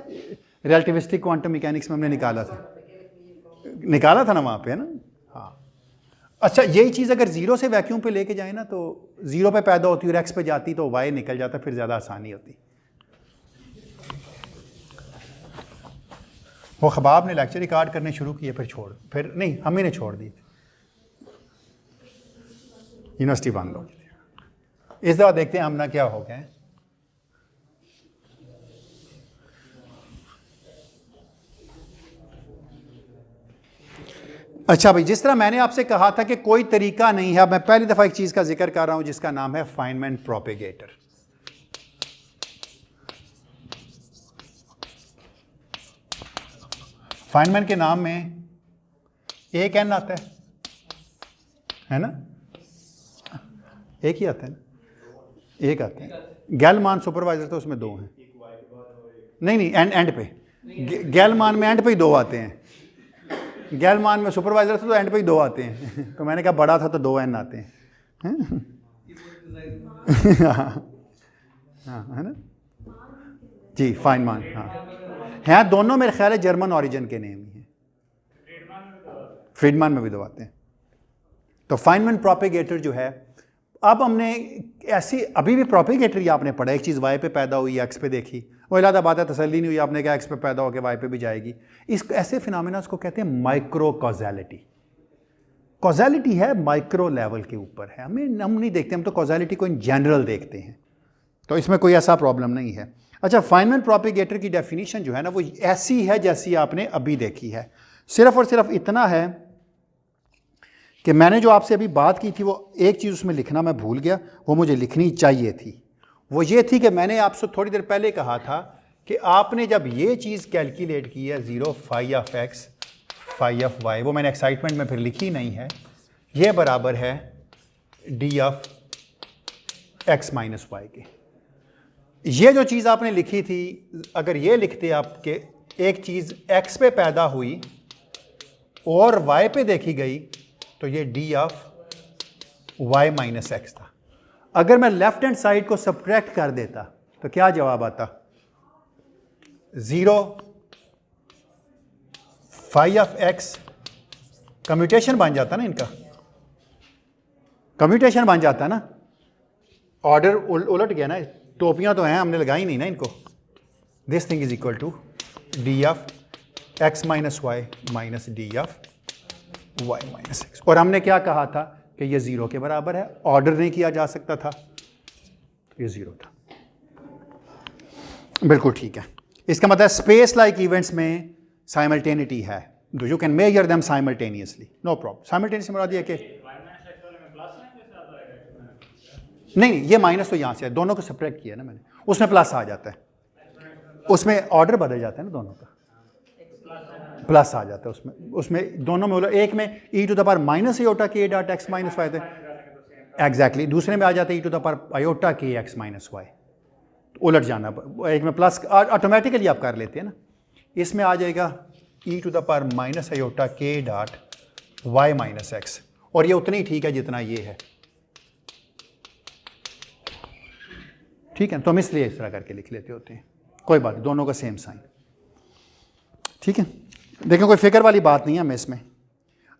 रिलेटिविस्टिक क्वांटम मैकेनिक्स में हमने निकाला था ना वहाँ पे, है ना। हाँ, अच्छा, यही चीज़ अगर जीरो से वैक्यूम पे लेके जाए ना, तो जीरो पे पैदा होती और एक्स पे जाती तो वाई निकल जाता, फिर ज़्यादा आसानी होती। वो खबाब ने लेक्चर रिकॉर्ड करने शुरू किए, फिर नहीं, हम ही ने छोड़ दी, यूनिवर्सिटी बंद हो गई। इस दफ़ा देखते हैं हम ना क्या हो गए। अच्छा भाई, जिस तरह मैंने आपसे कहा था कि कोई तरीका नहीं है, मैं पहली दफ़ा एक चीज़ का जिक्र कर रहा हूं जिसका नाम है फाइनमैन प्रोपेगेटर। फाइनमैन के नाम में एक एन आता है ना, एक ही आता है ना, एक आता है। गैलमान सुपरवाइजर तो उसमें दो हैं, नहीं एंड पे, गैलमान में एंड पे ही दो आते हैं। गैलमान में सुपरवाइजर था तो एंड पे ही दो आते हैं, तो मैंने कहा बड़ा था तो दो एन आते हैं। हाँ, है ना जी, फाइनमान। हाँ हैं, दोनों मेरे ख्याल है जर्मन ओरिजिन के नेम ही हैं। फ्रीडमान में भी दो आते हैं। तो फाइनमैन प्रोपेगेटर जो है, अब हमने ऐसी अभी भी प्रोपेगेटर ही आपने पढ़ा, एक चीज़ वाई पे पैदा हुई एक्स पे देखी, वो इलादा बात है, तसल्ली नहीं हुई, आपने कहा एक्स पे पैदा होकर वाई पे भी जाएगी। इस ऐसे फिनोमेना को कहते हैं माइक्रो कॉजेलिटी। कॉजेलिटी है माइक्रो लेवल के ऊपर है, हम नहीं देखते, हम तो कॉजेलिटी को इन जनरल देखते हैं, तो इसमें कोई ऐसा प्रॉब्लम नहीं है। अच्छा, फाइनमैन प्रोपेगेटर की डेफिनेशन जो है ना वो ऐसी है जैसी आपने अभी देखी है, सिर्फ और सिर्फ इतना है कि मैंने जो आपसे अभी बात की थी वो एक चीज़ उसमें लिखना मैं भूल गया, वो मुझे लिखनी चाहिए थी। वो ये थी कि मैंने आपसे थोड़ी देर पहले कहा था कि आपने जब ये चीज़ कैलकुलेट की है 0 phi of x phi of y, वो मैंने एक्साइटमेंट में फिर लिखी नहीं है, ये बराबर है d of x minus y के। ये जो चीज़ आपने लिखी थी, अगर ये लिखते आपके एक चीज़ एक्स पे पैदा हुई और वाई पे देखी गई तो ये d of y minus x था। अगर मैं लेफ्ट हैंड साइड को सब्ट्रैक्ट कर देता तो क्या जवाब आता? 0 फाई ऑफ एक्स, कम्यूटेशन बन जाता ना, इनका कम्यूटेशन बन जाता ना, ऑर्डर उलट गया ना, टोपियां तो हैं, हमने लगाई नहीं ना इनको। This thing is equal to d of x minus y minus d of y minus x. और हमने क्या कहा था कि ये 0 के बराबर है, ऑर्डर नहीं किया जा सकता था, ये 0 था। बिल्कुल ठीक है। इसका मतलब स्पेस लाइक इवेंट्स में साइमल्टेनिटी है, you can measure them simultaneously, no problem. Simultaneously मुराद ये कि नहीं, ये माइनस तो यहाँ से है, दोनों को सब्ट्रैक्ट किया ना मैंने, उसमें प्लस आ जाता है, उसमें ऑर्डर बदल जाता है ना, दोनों का प्लस आ जाता है उसमें दोनों में, एक में e to the power minus iota k dot x minus y, exactly, दूसरे में आ जाता है e to the power iota k x minus y, उलट जाना, एक में प्लस ऑटोमेटिकली आप कर लेते हैं ना। इसमें आ जाएगा e to the power minus iota k dot y minus x, और ये उतनी ठीक है जितना ये है, ठीक है। तो हम इसलिए इस तरह करके लिख लेते होते हैं, कोई बात नहीं, दोनों का सेम साइन, ठीक है। देखें कोई फिक्र वाली बात नहीं है हमें इसमें।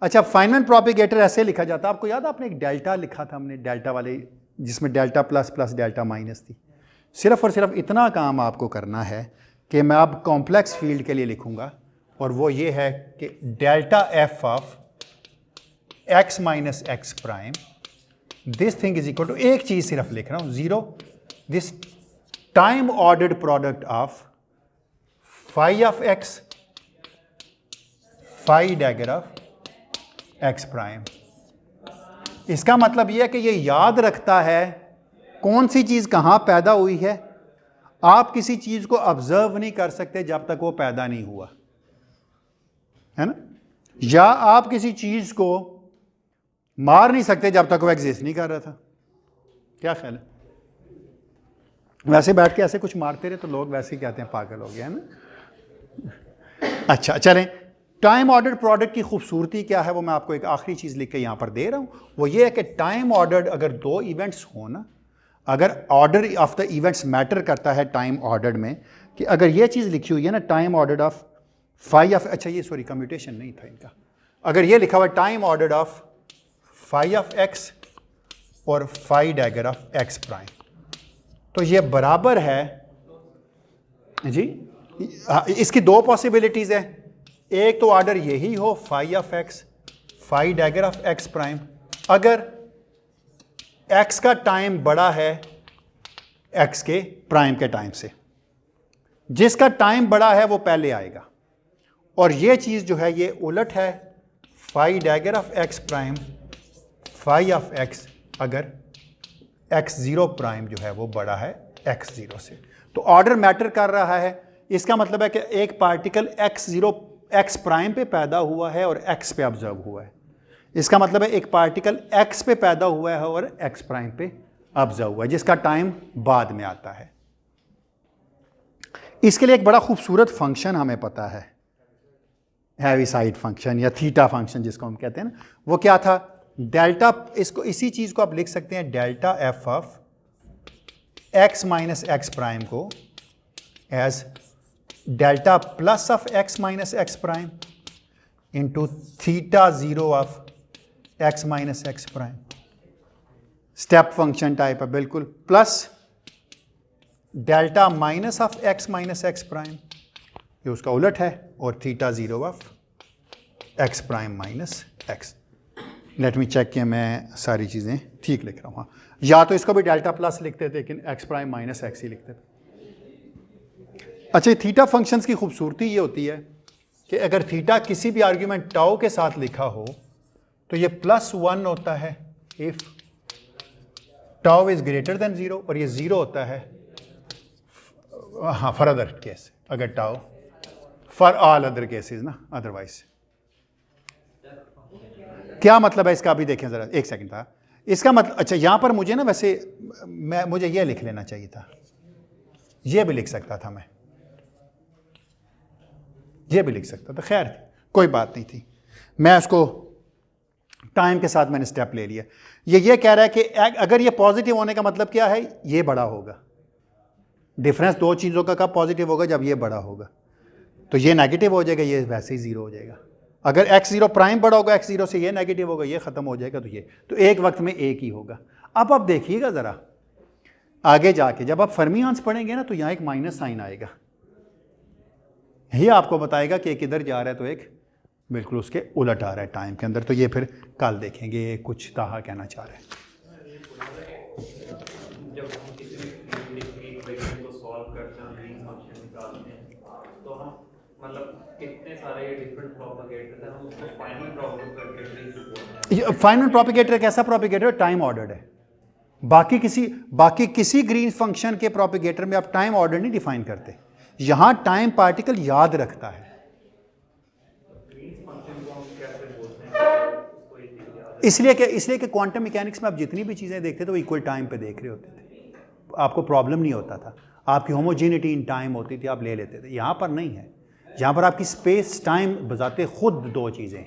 अच्छा, फाइनल प्रोपिगेटर ऐसे लिखा जाता है, आपको याद है आपने एक डेल्टा लिखा था हमने, डेल्टा वाले, जिसमें delta plus plus delta minus थी। सिर्फ और सिर्फ इतना काम आपको करना है कि मैं अब कॉम्प्लेक्स फील्ड के लिए लिखूंगा, और वो ये है कि delta f of x minus x prime, this thing is equal to, एक चीज सिर्फ लिख रहा हूं, zero, this time ordered product of phi of x, phi dagger of x prime. इसका मतलब यह है कि ये याद रखता है कौन सी चीज कहां पैदा हुई है। आप किसी चीज को ऑब्जर्व नहीं कर सकते जब तक वो पैदा नहीं हुआ, है ना, या आप किसी चीज को मार नहीं सकते जब तक वो एग्जिस्ट नहीं कर रहा था। क्या ख्याल है? वैसे बैठ के ऐसे कुछ मारते रहे तो लोग वैसे ही कहते हैं पागल हो गया, है ना। अच्छा चलें, टाइम ऑर्डर्ड प्रोडक्ट की खूबसूरती क्या है वो मैं आपको एक आखिरी चीज़ लिख के यहाँ पर दे रहा हूँ। वो ये है कि टाइम ऑर्डर्ड अगर दो इवेंट्स हो ना, अगर order of the events matter करता है टाइम ऑर्डर्ड में, कि अगर ये चीज़ लिखी हुई है ना, time ordered of phi of, अच्छा ये सॉरी कम्यूटेशन नहीं था इनका, अगर ये लिखा हुआ time ordered of phi of x और phi dagger of x prime, तो ये बराबर है जी, इसकी दो पॉसिबिलिटीज़ है। एक तो ऑर्डर यही हो phi of x, phi dagger of x prime, अगर एक्स का टाइम बड़ा है एक्स के प्राइम के टाइम से, जिसका टाइम बड़ा है वो पहले आएगा, और ये चीज़ जो है ये उलट है, phi dagger of x prime, phi of x, अगर एक्स ज़ीरो प्राइम जो है वो बड़ा है एक्स ज़ीरो से। तो ऑर्डर मैटर कर रहा है। इसका मतलब है कि एक particle x zero ex prime पे पैदा हुआ है और एक्स पे ऑब्जर्व हुआ है। इसका मतलब है एक पार्टिकल एक्स पे पैदा हुआ है और एक्स प्राइम पे ऑब्जर्व हुआ है, जिसका टाइम बाद में आता है। इसके लिए एक बड़ा खूबसूरत फंक्शन हमें पता है, हैवीसाइड फंक्शन या थीटा फंक्शन जिसको हम कहते हैं ना, वो क्या था, डेल्टा, इसको इसी चीज़ को आप लिख सकते हैं delta f of x minus x prime को as delta plus of x minus x prime into theta zero of x minus x prime. Step function type है बिल्कुल, plus delta minus of x minus x prime, ये उसका उलट है, और theta zero of x prime minus x. Let me check कि मैं सारी चीज़ें ठीक लिख रहा हूँ। हाँ, या तो इसको भी डेल्टा प्लस लिखते थे लेकिन एक्स प्राइम माइनस एक्स ही लिखते थे। अच्छा, थीटा फंक्शंस की खूबसूरती ये होती है कि अगर थीटा किसी भी आर्ग्यूमेंट टाउ के साथ लिखा हो तो ये +1 होता है if tau is greater than 0, और ये 0 होता है हाँ फॉर अदर केस, अगर tau for all other cases ना, अदरवाइज। क्या मतलब है इसका, अभी देखें ज़रा, एक सेकंड था। इसका मतलब, अच्छा यहाँ पर मुझे ना वैसे मुझे ये लिख लेना चाहिए था, ये भी लिख सकता था मैं, ये भी लिख सकता था, खैर कोई बात नहीं थी, मैं उसको टाइम के साथ मैंने स्टेप ले लिया। ये कह रहा है कि अगर ये पॉजिटिव होने का मतलब क्या है, ये बड़ा होगा। डिफरेंस दो चीज़ों का कब पॉजिटिव होगा, जब ये बड़ा होगा, तो ये नेगेटिव हो जाएगा, ये वैसे ही 0 हो जाएगा। अगर x0 प्राइम बड़ा होगा x0 से, ये नेगेटिव होगा, ये ख़त्म हो जाएगा, तो एक वक्त में एक ही होगा। अब आप देखिएगा ज़रा आगे जाके, जब आप फर्मियान्स पढ़ेंगे ना तो यहाँ एक माइनस साइन आएगा, ये आपको बताएगा कि एक इधर जा रहा है तो एक बिल्कुल उसके उलट आ रहा है टाइम के अंदर। तो ये फिर कल देखेंगे, कुछ ताहा कहना चाह रहे हैं। जब हम किसी भी इक्वेशन को सॉल्व करते हैं, ग्रीन फंक्शन निकालते हैं, तो हम मतलब कितने सारे डिफरेंट प्रोपेगेटर्स हैं, हम उसको फाइनल प्रोपेगेटर। फाइनल प्रोपेगेटर एक ऐसा प्रोपेगेटर टाइम ऑर्डर्ड है। बाकी किसी ग्रीन फंक्शन के प्रोपेगेटर में आप टाइम ऑर्डर नहीं डिफाइन करते, यहां टाइम पार्टिकल याद रखता है। इसलिए कि क्वांटम मैकेनिक्स में आप जितनी भी चीज़ें देखते थे वो इक्वल टाइम पे देख रहे होते थे, आपको प्रॉब्लम नहीं होता था, आपकी होमोजेनिटी इन टाइम होती थी, आप ले लेते थे। यहाँ पर नहीं है, यहाँ पर आपकी स्पेस टाइम बजाते खुद दो चीज़ें,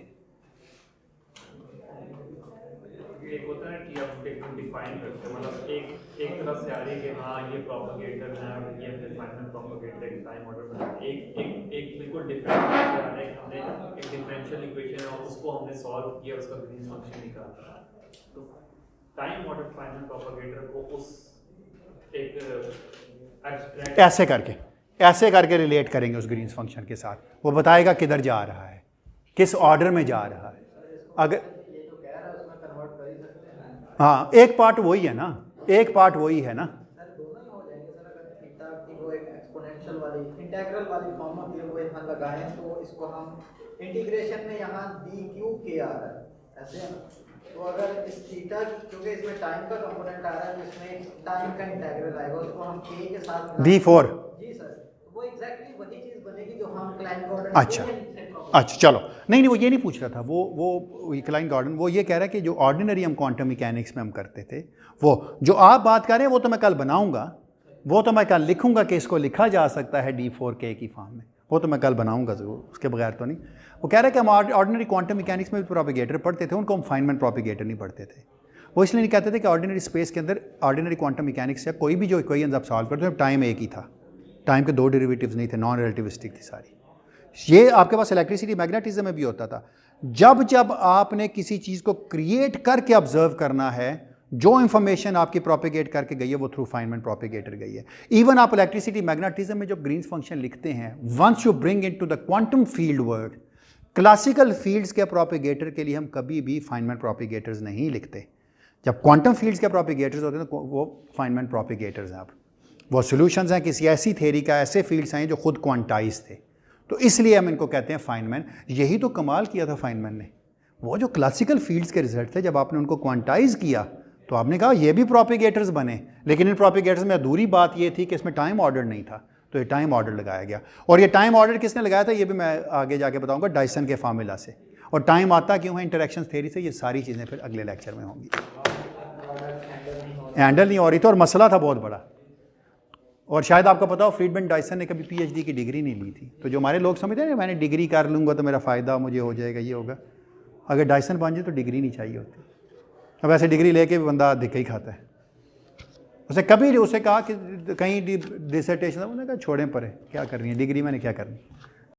डिफाइन करते हैं, मतलब एक तरफ से आ रही है कि हाँ ये प्रोपेगेटर है और ये हमने फाइनल प्रोपेगेटर एक टाइम ऑर्डर बना, एक बिल्कुल डिफरेंट आ रहा है कि हमने एक डिफरेंशियल इक्वेशन है और उसको हमने सॉल्व किया, उसका ग्रीन्स फंक्शन निकाला। तो टाइम ऑर्डर फाइनल प्रोपेगेटर को उस एक एब्स्ट्रैक्ट ऐसे करके रिलेट करेंगे उस ग्रीन्स फंक्शन के साथ, वो बताएगा किधर जा रहा है, किस ऑर्डर में जा रहा है। अगर ये जो कह रहा है उसमें कन्वर्ट कर ही सकते हैं। हाँ, एक पार्ट वही है ना, एक पार्ट वही है ना। सर दोनों ही हो जाएंगे सर, अगर थीटा की वो एक एक्सपोनेंशियल वाली इंटीग्रल वाली फॉर्म होती है वो यहाँ लगाएं तो इसको हम इंटीग्रेशन में यहाँ डी क्यू के आ रहा है ऐसे है ना। तो अगर इस थीटा क्योंकि इसमें टाइम का कंपोनेंट आ रहा है तो इसमें टाइम का इंटीग्रल आएगा, उसको हम के के साथ D4 जी सर, तो वो एग्जैक्टली वही चीज़ बनेगी जो हम क्लाइन गॉर्डन अच्छा चलो, नहीं वो ये नहीं पूछ रहा था, वो क्लाइन गॉर्डन वो ये कह रहा है कि जो ऑर्डिनरी हम क्वांटम मैकेनिक्स में हम करते थे, वो जो आप बात कर रहे हैं वो तो मैं कल बनाऊंगा, वो तो मैं कल लिखूंगा कि इसको लिखा जा सकता है D4K की फॉर्म में, वो तो मैं कल बनाऊंगा ज़रूर, उसके बगैर तो नहीं। वो कह रहा है कि हम ऑर्डिनरी क्वांटम मैकेनिक्स में भी प्रोपेगेटर पढ़ते थे, उनको हम फाइनमैन प्रोपेगेटर नहीं पढ़ते थे। वो इसलिए नहीं कहते थे कि ऑर्डिनरी स्पेस के अंदर ऑर्डिनरी क्वांटम मैकेनिक्स या कोई भी जो इक्वेशंस आप सॉल्व करते थे टाइम एक ही था, टाइम के दो डेरिवेटिव्स नहीं थे, नॉन रिलेटिविस्टिक थी सारी। ये आपके पास इलेक्ट्रिसिटी मैग्नेटिज्म में भी होता था। जब जब आपने किसी चीज़ को क्रिएट करके ऑब्जर्व करना है, जो इंफॉर्मेशन आपकी प्रोपेगेट करके गई है वो थ्रू फाइनमैन प्रोपेगेटर गई है। इवन आप इलेक्ट्रिसिटी मैग्नेटिज्म में जो ग्रीन्स फंक्शन लिखते हैं, once you bring into the quantum field word, classical fields के प्रोपेगेटर के लिए हम कभी भी फाइनमैन प्रोपेगेटर्स नहीं लिखते। जब क्वांटम फील्ड्स के प्रोपेगेटर्स होते हैं तो वो फाइनमैन प्रोपेगेटर्स हैं। आप वो सॉल्यूशंस हैं किसी ऐसी थ्योरी का, ऐसे फील्ड्स हैं जो खुद क्वांटाइज थे, तो इसलिए हम इनको कहते हैं फाइनमैन। यही तो कमाल किया था फाइनमैन ने, वो जो क्लासिकल फील्ड्स के रिजल्ट थे जब आपने उनको क्वांटाइज किया तो आपने कहा ये भी प्रोपेगेटर्स बने, लेकिन इन प्रोपेगेटर्स में अधूरी बात ये थी कि इसमें टाइम ऑर्डर नहीं था, तो ये टाइम ऑर्डर लगाया गया। और ये टाइम ऑर्डर किसने लगाया था ये भी मैं आगे जाके बताऊंगा, डायसन के फार्मूला से। और टाइम आता क्यों है इंटरेक्शन थ्योरी से, ये सारी चीज़ें फिर अगले लेक्चर में होंगी। हैंडल नहीं हो रही थी और मसला था बहुत बड़ा। और शायद आपको पता हो फ्रीडमैन डायसन ने कभी पीएचडी की डिग्री नहीं ली थी, तो जो हमारे लोग समझते हैं ना मैंने डिग्री कर लूँगा तो मेरा फ़ायदा मुझे हो जाएगा, ये होगा। अगर डायसन बन जाए तो डिग्री नहीं चाहिए होती। अब ऐसे डिग्री लेके भी बंदा धक्का ही खाता है। उसे कभी उसे कहा कि कहीं डिसर्टेशन, उन्होंने कहा छोड़ें परे, क्या कर रही है डिग्री, मैंने क्या करनी।